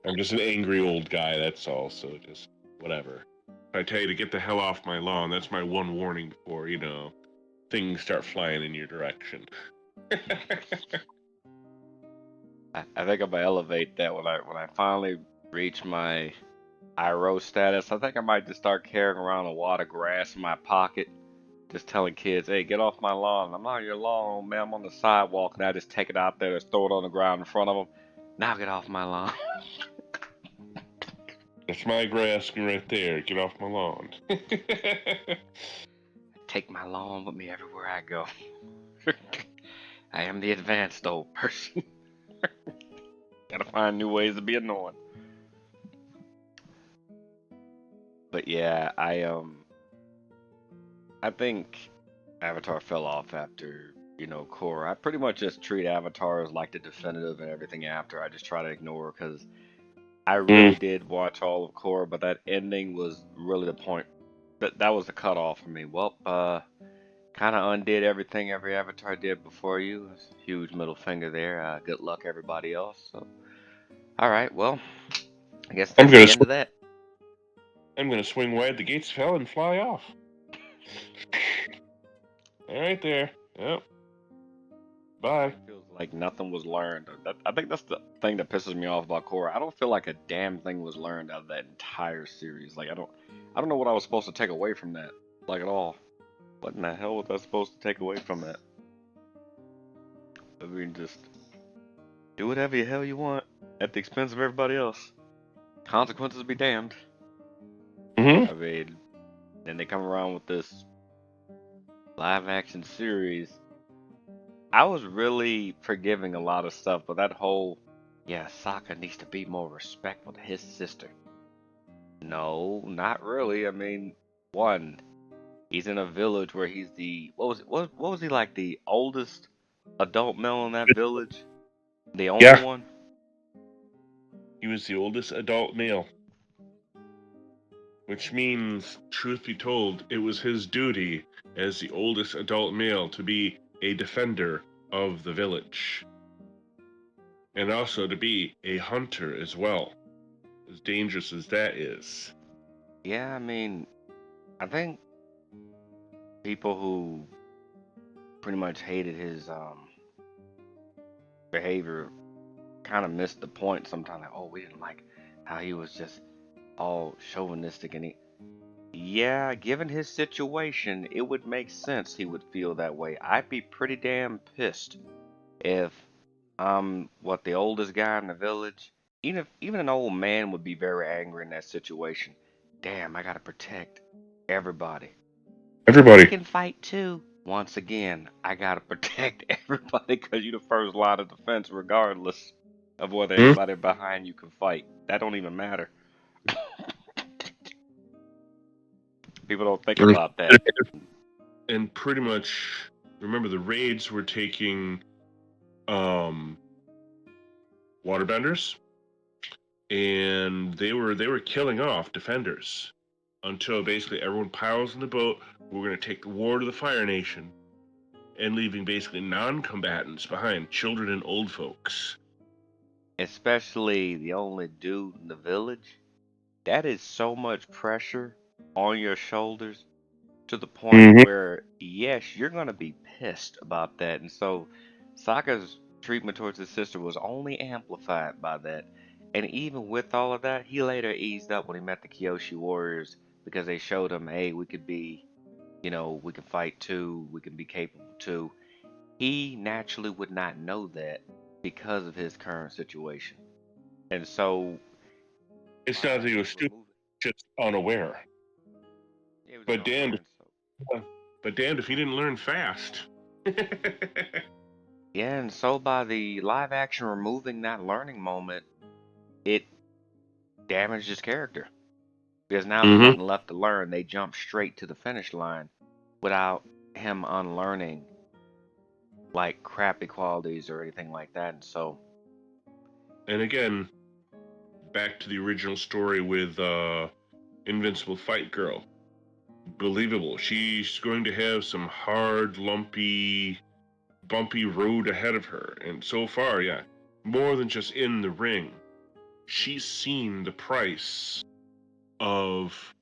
I'm just an angry old guy, that's all, so just whatever. If I tell you to get the hell off my lawn, that's my one warning before, things start flying in your direction. I think I'm gonna elevate that when I finally reach my IRO status. I think I might just start carrying around a wad of grass in my pocket, just telling kids, "Hey, get off my lawn." I'm not on your lawn, man. I'm on the sidewalk, and I just take it out there, just throw it on the ground in front of them. Now get off my lawn. That's my grass right there. Get off my lawn. Take my lawn with me everywhere I go. I am the advanced old person. Gotta find new ways to be annoying. But yeah, I think Avatar fell off after, Korra. I pretty much just treat Avatar as like the definitive, and everything after I just try to ignore, because I really did watch all of Korra, but that ending was really the point. That was the cutoff for me. Well, kind of undid everything every Avatar did before you. Huge middle finger there. Good luck, everybody else. So, all right, well, I guess that's the end of that. I'm gonna swing wide the gates fell and fly off. All right there. Yep. Bye. Feels like nothing was learned. I think that's the thing that pisses me off about Korra. I don't feel like a damn thing was learned out of that entire series. Like I don't know what I was supposed to take away from that, like at all. What in the hell was I supposed to take away from that? I mean, just do whatever the hell you want at the expense of everybody else. Consequences be damned. I mean, then they come around with this live action series. I was really forgiving a lot of stuff, but that whole, Sokka needs to be more respectful to his sister. No, not really. I mean, one, he's in a village where he's the, what was he like, the oldest adult male in that village? The only Yeah. one? He was the oldest adult male. Which means, truth be told, it was his duty as the oldest adult male to be a defender of the village. And also to be a hunter as well. As dangerous as that is. Yeah, I mean, I think people who pretty much hated his behavior kind of missed the point sometimes. Like, oh, we didn't like how he was just all chauvinistic and yeah, given his situation, it would make sense he would feel that way. I'd be pretty damn pissed if I'm the oldest guy in the village. Even an old man would be very angry in that situation. Damn, I gotta protect everybody. I Everybody. can fight too. Once again, I gotta protect everybody because you're the first line of defense, regardless of whether anybody behind you can fight. That don't even matter. People don't think about that. And pretty much, remember the raids were taking waterbenders, and they were killing off defenders until basically everyone piles in the boat. We're going to take the war to the Fire Nation, and leaving basically non-combatants behind, children and old folks. Especially the only dude in the village. That is so much pressure on your shoulders to the point where, yes, you're going to be pissed about that. And so Sokka's treatment towards his sister was only amplified by that. And even with all of that, he later eased up when he met the Kyoshi warriors because they showed him, hey, we could be, we can fight too, we can be capable too. He naturally would not know that because of his current situation. And so It's not that he was stupid, just unaware. But damned if he didn't learn fast. Yeah, and so by the live action removing that learning moment, it damaged his character. Because now there's nothing left to learn. They jump straight to the finish line without him unlearning like crappy qualities or anything like that. And so, and again, back to the original story with Invincible Fight Girl. Believable. She's going to have some hard, lumpy, bumpy road ahead of her. And so far, yeah, more than just in the ring. She's seen the price of,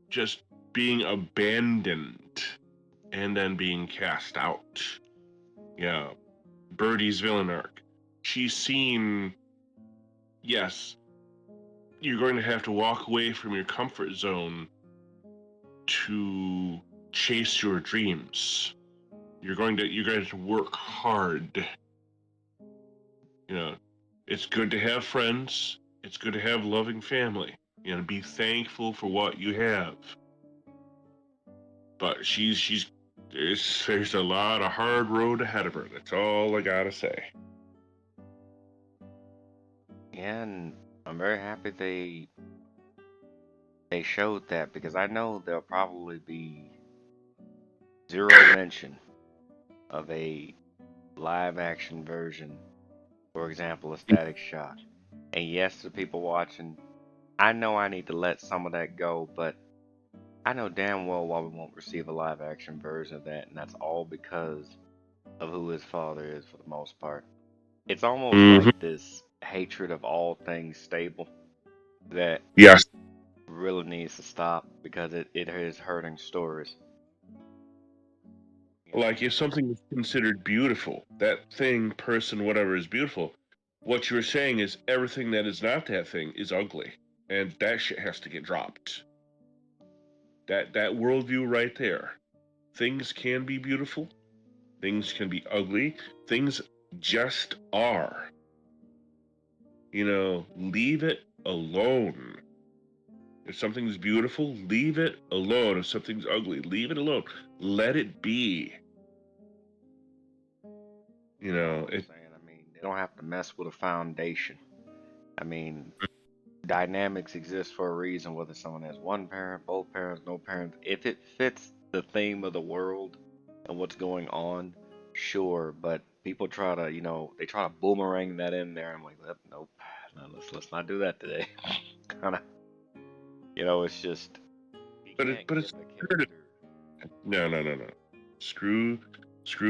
just being abandoned and then being cast out. Yeah, Birdie's villain arc. She's seen, yes, you're going to have to walk away from your comfort zone to chase your dreams. You're going to work hard. It's good to have friends. It's good to have loving family. Be thankful for what you have. But there's a lot of hard road ahead of her. That's all I gotta say. yeah, and I'm very happy they showed that because I know there'll probably be zero mention of a live action version, for example, a Static Shock. And yes, the people watching, I know I need to let some of that go, but I know damn well why we won't receive a live action version of that, and that's all because of who his father is for the most part. It's almost like this hatred of all things stable that really needs to stop because it is hurting stories. Like if something is considered beautiful, that thing, person, whatever is beautiful, what you're saying is everything that is not that thing is ugly. And that shit has to get dropped. That worldview right there. Things can be beautiful. Things can be ugly. Things just are. Leave it alone. If something's beautiful, leave it alone. If something's ugly, leave it alone. Let it be. They don't have to mess with a foundation. I mean, dynamics exist for a reason, whether someone has one parent, both parents, no parents. If it fits the theme of the world, and what's going on, sure, but people try to, they try to boomerang that in there. I'm like, nope, no, let's not do that today. Kind of, it's just you can't But give it's the narrative. character. No. Screw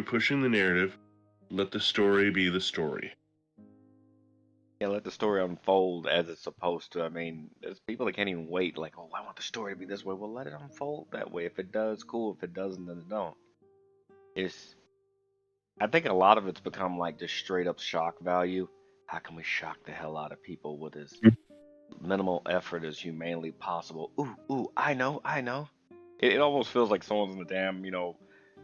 pushing the narrative. Let the story be the story. Yeah, let the story unfold as it's supposed to. I mean, there's people that can't even wait. Like, oh, I want the story to be this way. Well, let it unfold that way. If it does, cool. If it doesn't, then it don't. It's I think a lot of it's become like just straight up shock value. How can we shock the hell out of people with as minimal effort as humanly possible? Ooh, I know. It almost feels like someone's in the damn, in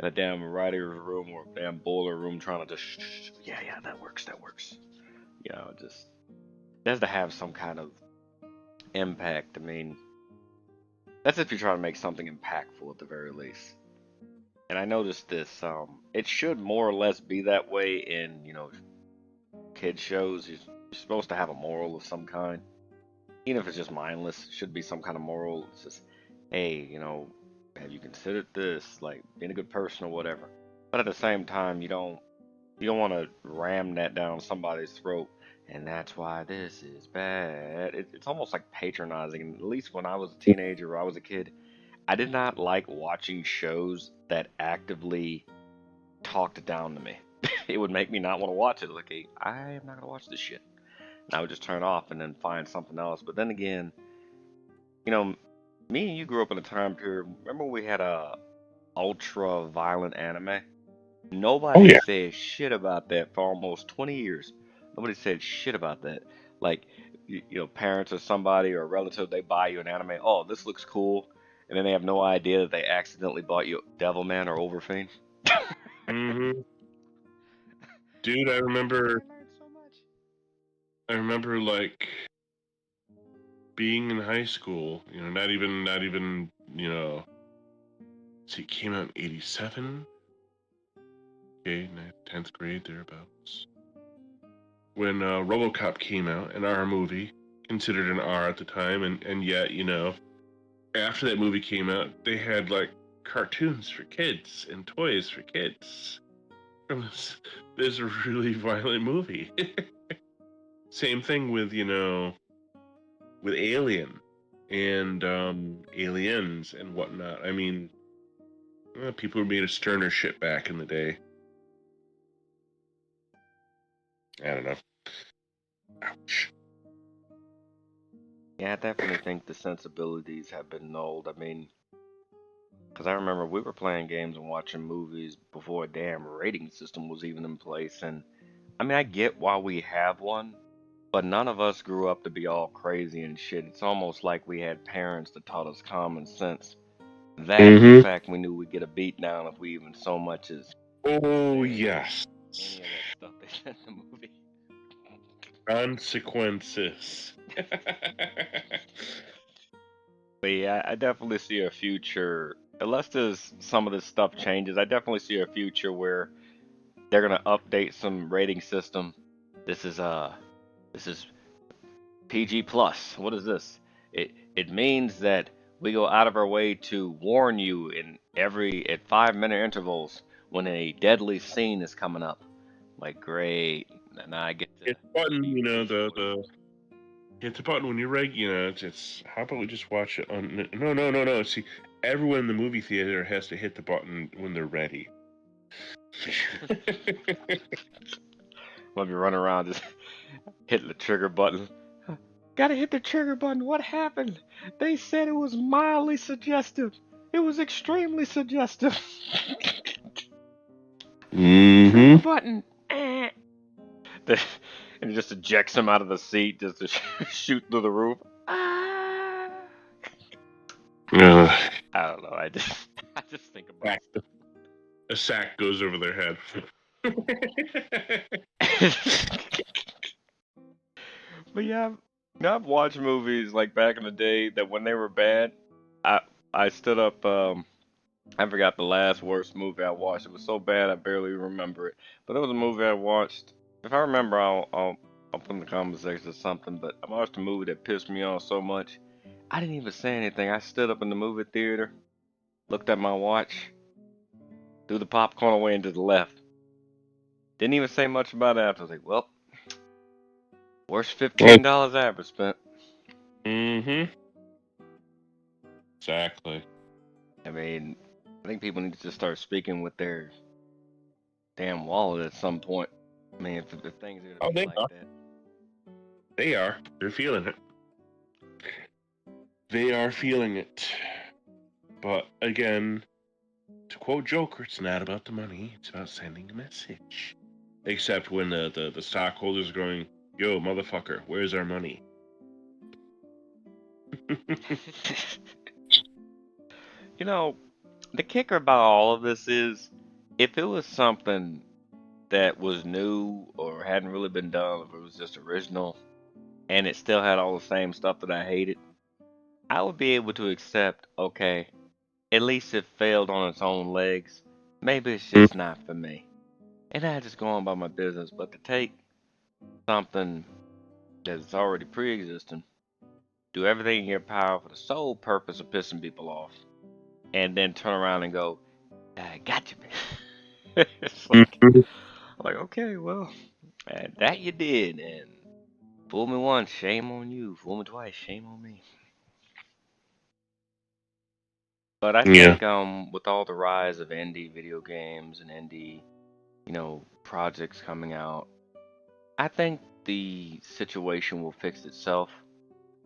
a damn writer's room or a damn boiler room trying to just, yeah, that works. Just it has to have some kind of impact. I mean, that's if you're trying to make something impactful at the very least. And I noticed this, it should more or less be that way in, kids shows. You're supposed to have a moral of some kind, even if it's just mindless. It should be some kind of moral. It's just, hey, have you considered this, like being a good person or whatever? But at the same time, you don't want to ram that down somebody's throat. And that's why this is bad. It's almost like patronizing. And at least when I was a teenager or I was a kid, I did not like watching shows that actively talked down to me. It would make me not want to watch it. Like, hey, I am not gonna watch this shit. And I would just turn off and then find something else. But then again, you know, me and you grew up in a time period. Remember we had a ultra violent anime? Oh Nobody yeah. said shit about that for almost 20 years. Nobody said shit about that. Like, parents or somebody or a relative, they buy you an anime. Oh, this looks cool. And then they have no idea that they accidentally bought you Devilman or Overfiend. hmm Dude, I remember. I remember like being in high school. Not even. See, it came out in '87. Okay, 10th grade thereabouts. When RoboCop came out, an R movie, considered an R at the time, and yet after that movie came out, they had like cartoons for kids and toys for kids from this really violent movie. Same thing with with Alien and Aliens and whatnot. I mean, people were made of sterner shit back in the day. I don't know. Ouch. Yeah, I definitely think the sensibilities have been nulled. I mean, because I remember we were playing games and watching movies before a damn rating system was even in place. And I mean, I get why we have one, but none of us grew up to be all crazy and shit. It's almost like we had parents that taught us common sense. That and the Mm-hmm. fact we knew we'd get a beat down if we even so much as Oh said yes. any of that stuff they said in the movie. Consequences. But yeah, I definitely see a future, unless there's some of this stuff changes, I definitely see a future where they're gonna update some rating system. This is this is PG plus. What is this? It means that we go out of our way to warn you at 5 minute intervals when a deadly scene is coming up. Like great, and I get to Hit the button, be visually. hit the button when you're ready. It's how about we just watch it on? No. See, everyone in the movie theater has to hit the button when they're ready. Let me run around just hitting the trigger button. Gotta hit the trigger button. What happened? They said it was mildly suggestive. It was extremely suggestive. Trigger Mm-hmm. button. The- and it just ejects him out of the seat just to shoot through the roof. I don't know. I just think about A sack goes over their head. But yeah, I've watched movies like back in the day that when they were bad, I I stood up. I forgot the last worst movie I watched. It was so bad I barely remember it. But it was a movie I watched. If I remember, I'll put in the comment section or something. But I watched a movie that pissed me off so much. I didn't even say anything. I stood up in the movie theater, looked at my watch, threw the popcorn away and to the left. Didn't even say much about it after. I was like, well, worst $15 I ever spent. Mm-hmm. Exactly. I mean, I think people need to just start speaking with their damn wallet at some point. I mean, if things are gonna be like that. They are. They're feeling it. They are feeling it. But again, to quote Joker, it's not about the money, it's about sending a message. Except when the stockholders are going, yo, motherfucker, where's our money? You know, the kicker about all of this is, if it was something that was new or hadn't really been done, if it was just original, and it still had all the same stuff that I hated, I would be able to accept, okay, at least it failed on its own legs. Maybe it's just not for me. And I just go on about my business. But to take something that's already pre-existing, do everything in your power for the sole purpose of pissing people off, and then turn around and go, I got you, man. It's like, okay, well, that you did, and fool me once, shame on you. Fool me twice, shame on me. But I Yeah. think with all the rise of indie video games and indie, projects coming out, I think the situation will fix itself.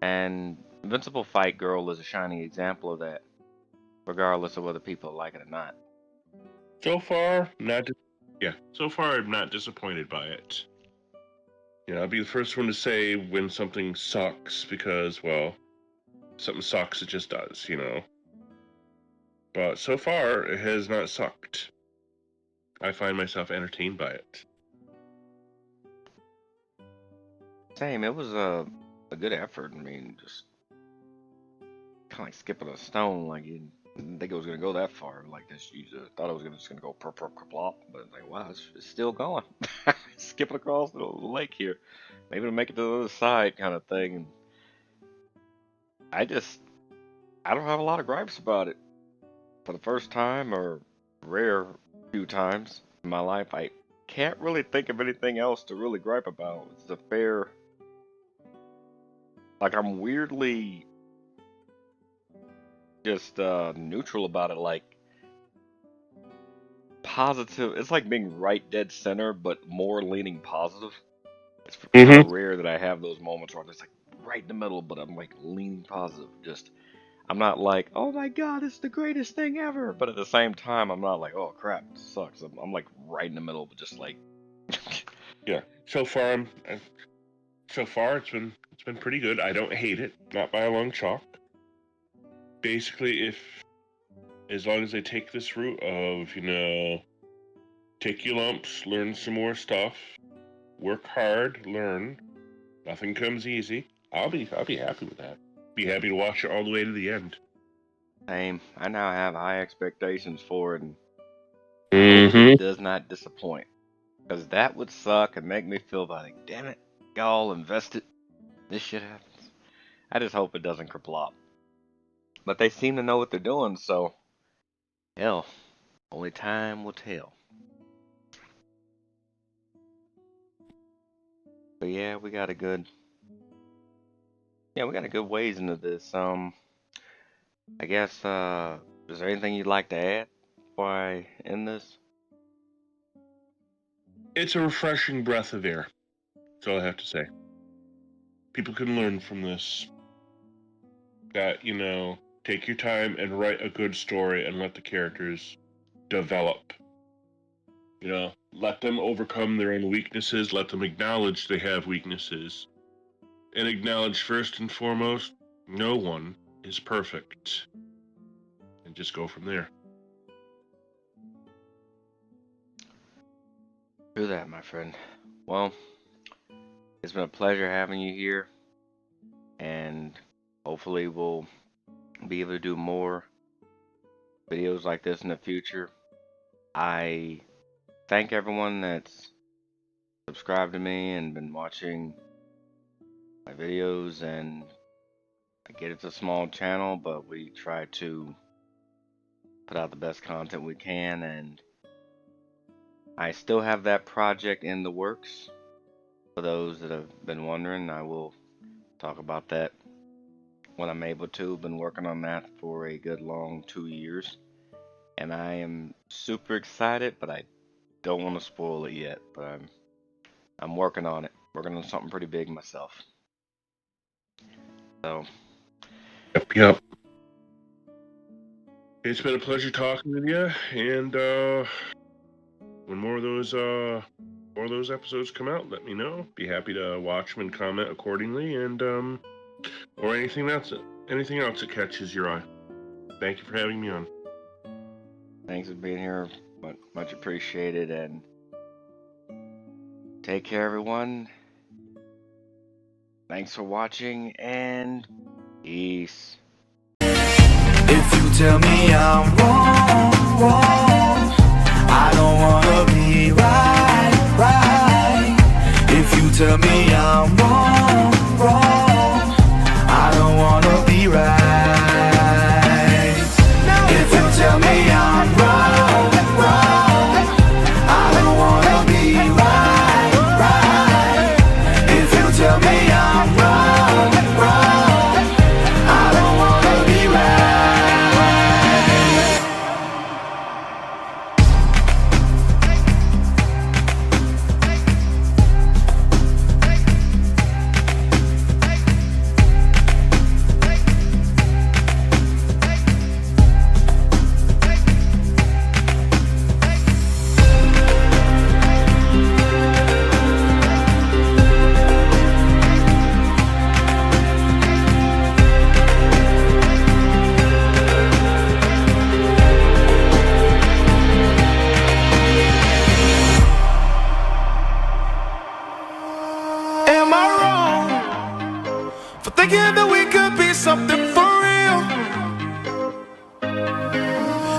And Invincible Fight Girl is a shining example of that, regardless of whether people like it or not. So far, so far I'm not disappointed by it. I'll be the first one to say when something sucks because, well, something sucks, it just does, But so far, it has not sucked. I find myself entertained by it. Same, it was a good effort. I mean, just kind of like skipping a stone. Like, you didn't think it was going to go that far. Like this, you just thought it was just going to go plop, but it's like, wow, it's still going. Skipping across the lake here. Maybe to make it to the other side, kind of thing. And I don't have a lot of gripes about it. For the first time, or rare few times in my life, I can't really think of anything else to really gripe about. It's a fair. Like, I'm weirdly just neutral about it. Like, positive. It's like being right dead center, but more leaning positive. It's kind of rare that I have those moments where I'm just like right in the middle, but I'm like leaning positive. Just, I'm not like, oh my god, it's the greatest thing ever. But at the same time, I'm not like, oh crap, it sucks. I'm like right in the middle, but just like. Yeah. So far, it's been pretty good. I don't hate it, not by a long chalk. Basically, as long as they take this route of take your lumps, learn some more stuff, work hard, learn. Nothing comes easy. I'll be happy with that. Be happy to watch it all the way to the end. Same. I now have high expectations for it, and I hope it does not disappoint. Because that would suck and make me feel like, damn it, y'all invested. This shit happens. I just hope it doesn't kerplop. But they seem to know what they're doing, so hell, only time will tell. But yeah, we got a good ways into this. I guess is there anything you'd like to add before I end this? It's a refreshing breath of air. That's all I have to say. People can learn from this. That, take your time and write a good story and let the characters develop. Let them overcome their own weaknesses, let them acknowledge they have weaknesses. And acknowledge first and foremost, no one is perfect. And just go from there. Do that, my friend. Well, it's been a pleasure having you here, and hopefully we'll be able to do more videos like this in the future. I thank everyone that's subscribed to me and been watching my videos, and I get it's a small channel, but we try to put out the best content we can, and I still have that project in the works. For those that have been wondering, I will talk about that when I'm able to. Been working on that for a good long 2 years. And I am super excited, but I don't want to spoil it yet. But I'm working on it. Working on something pretty big myself. So. Yep. It's been a pleasure talking with you, and when more of those episodes come out, let me know. Be happy to watch them and comment accordingly, and or anything else that catches your eye. Thank you for having me on. Thanks for being here. Much appreciated, and take care, everyone. Thanks for watching, and peace. If you tell me I'm wrong, I don't wanna be right. If you tell me I'm wrong, I don't wanna be right. If you tell me I'm wrong, I don't wanna be right. If you tell me I'm wrong, I don't wanna be right. Am I wrong for thinking that we could be something for real?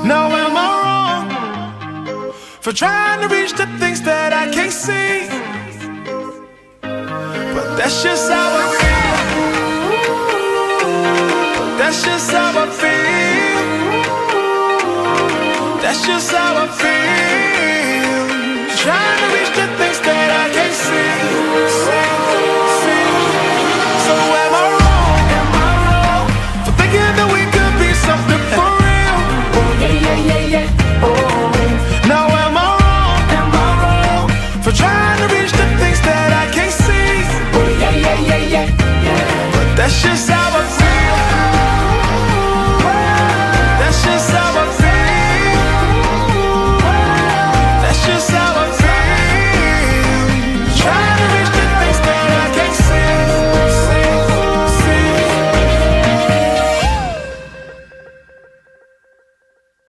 Now am I wrong for trying to reach the things that I can't see? But that's just how I feel. That's just how I feel. That's just how I feel.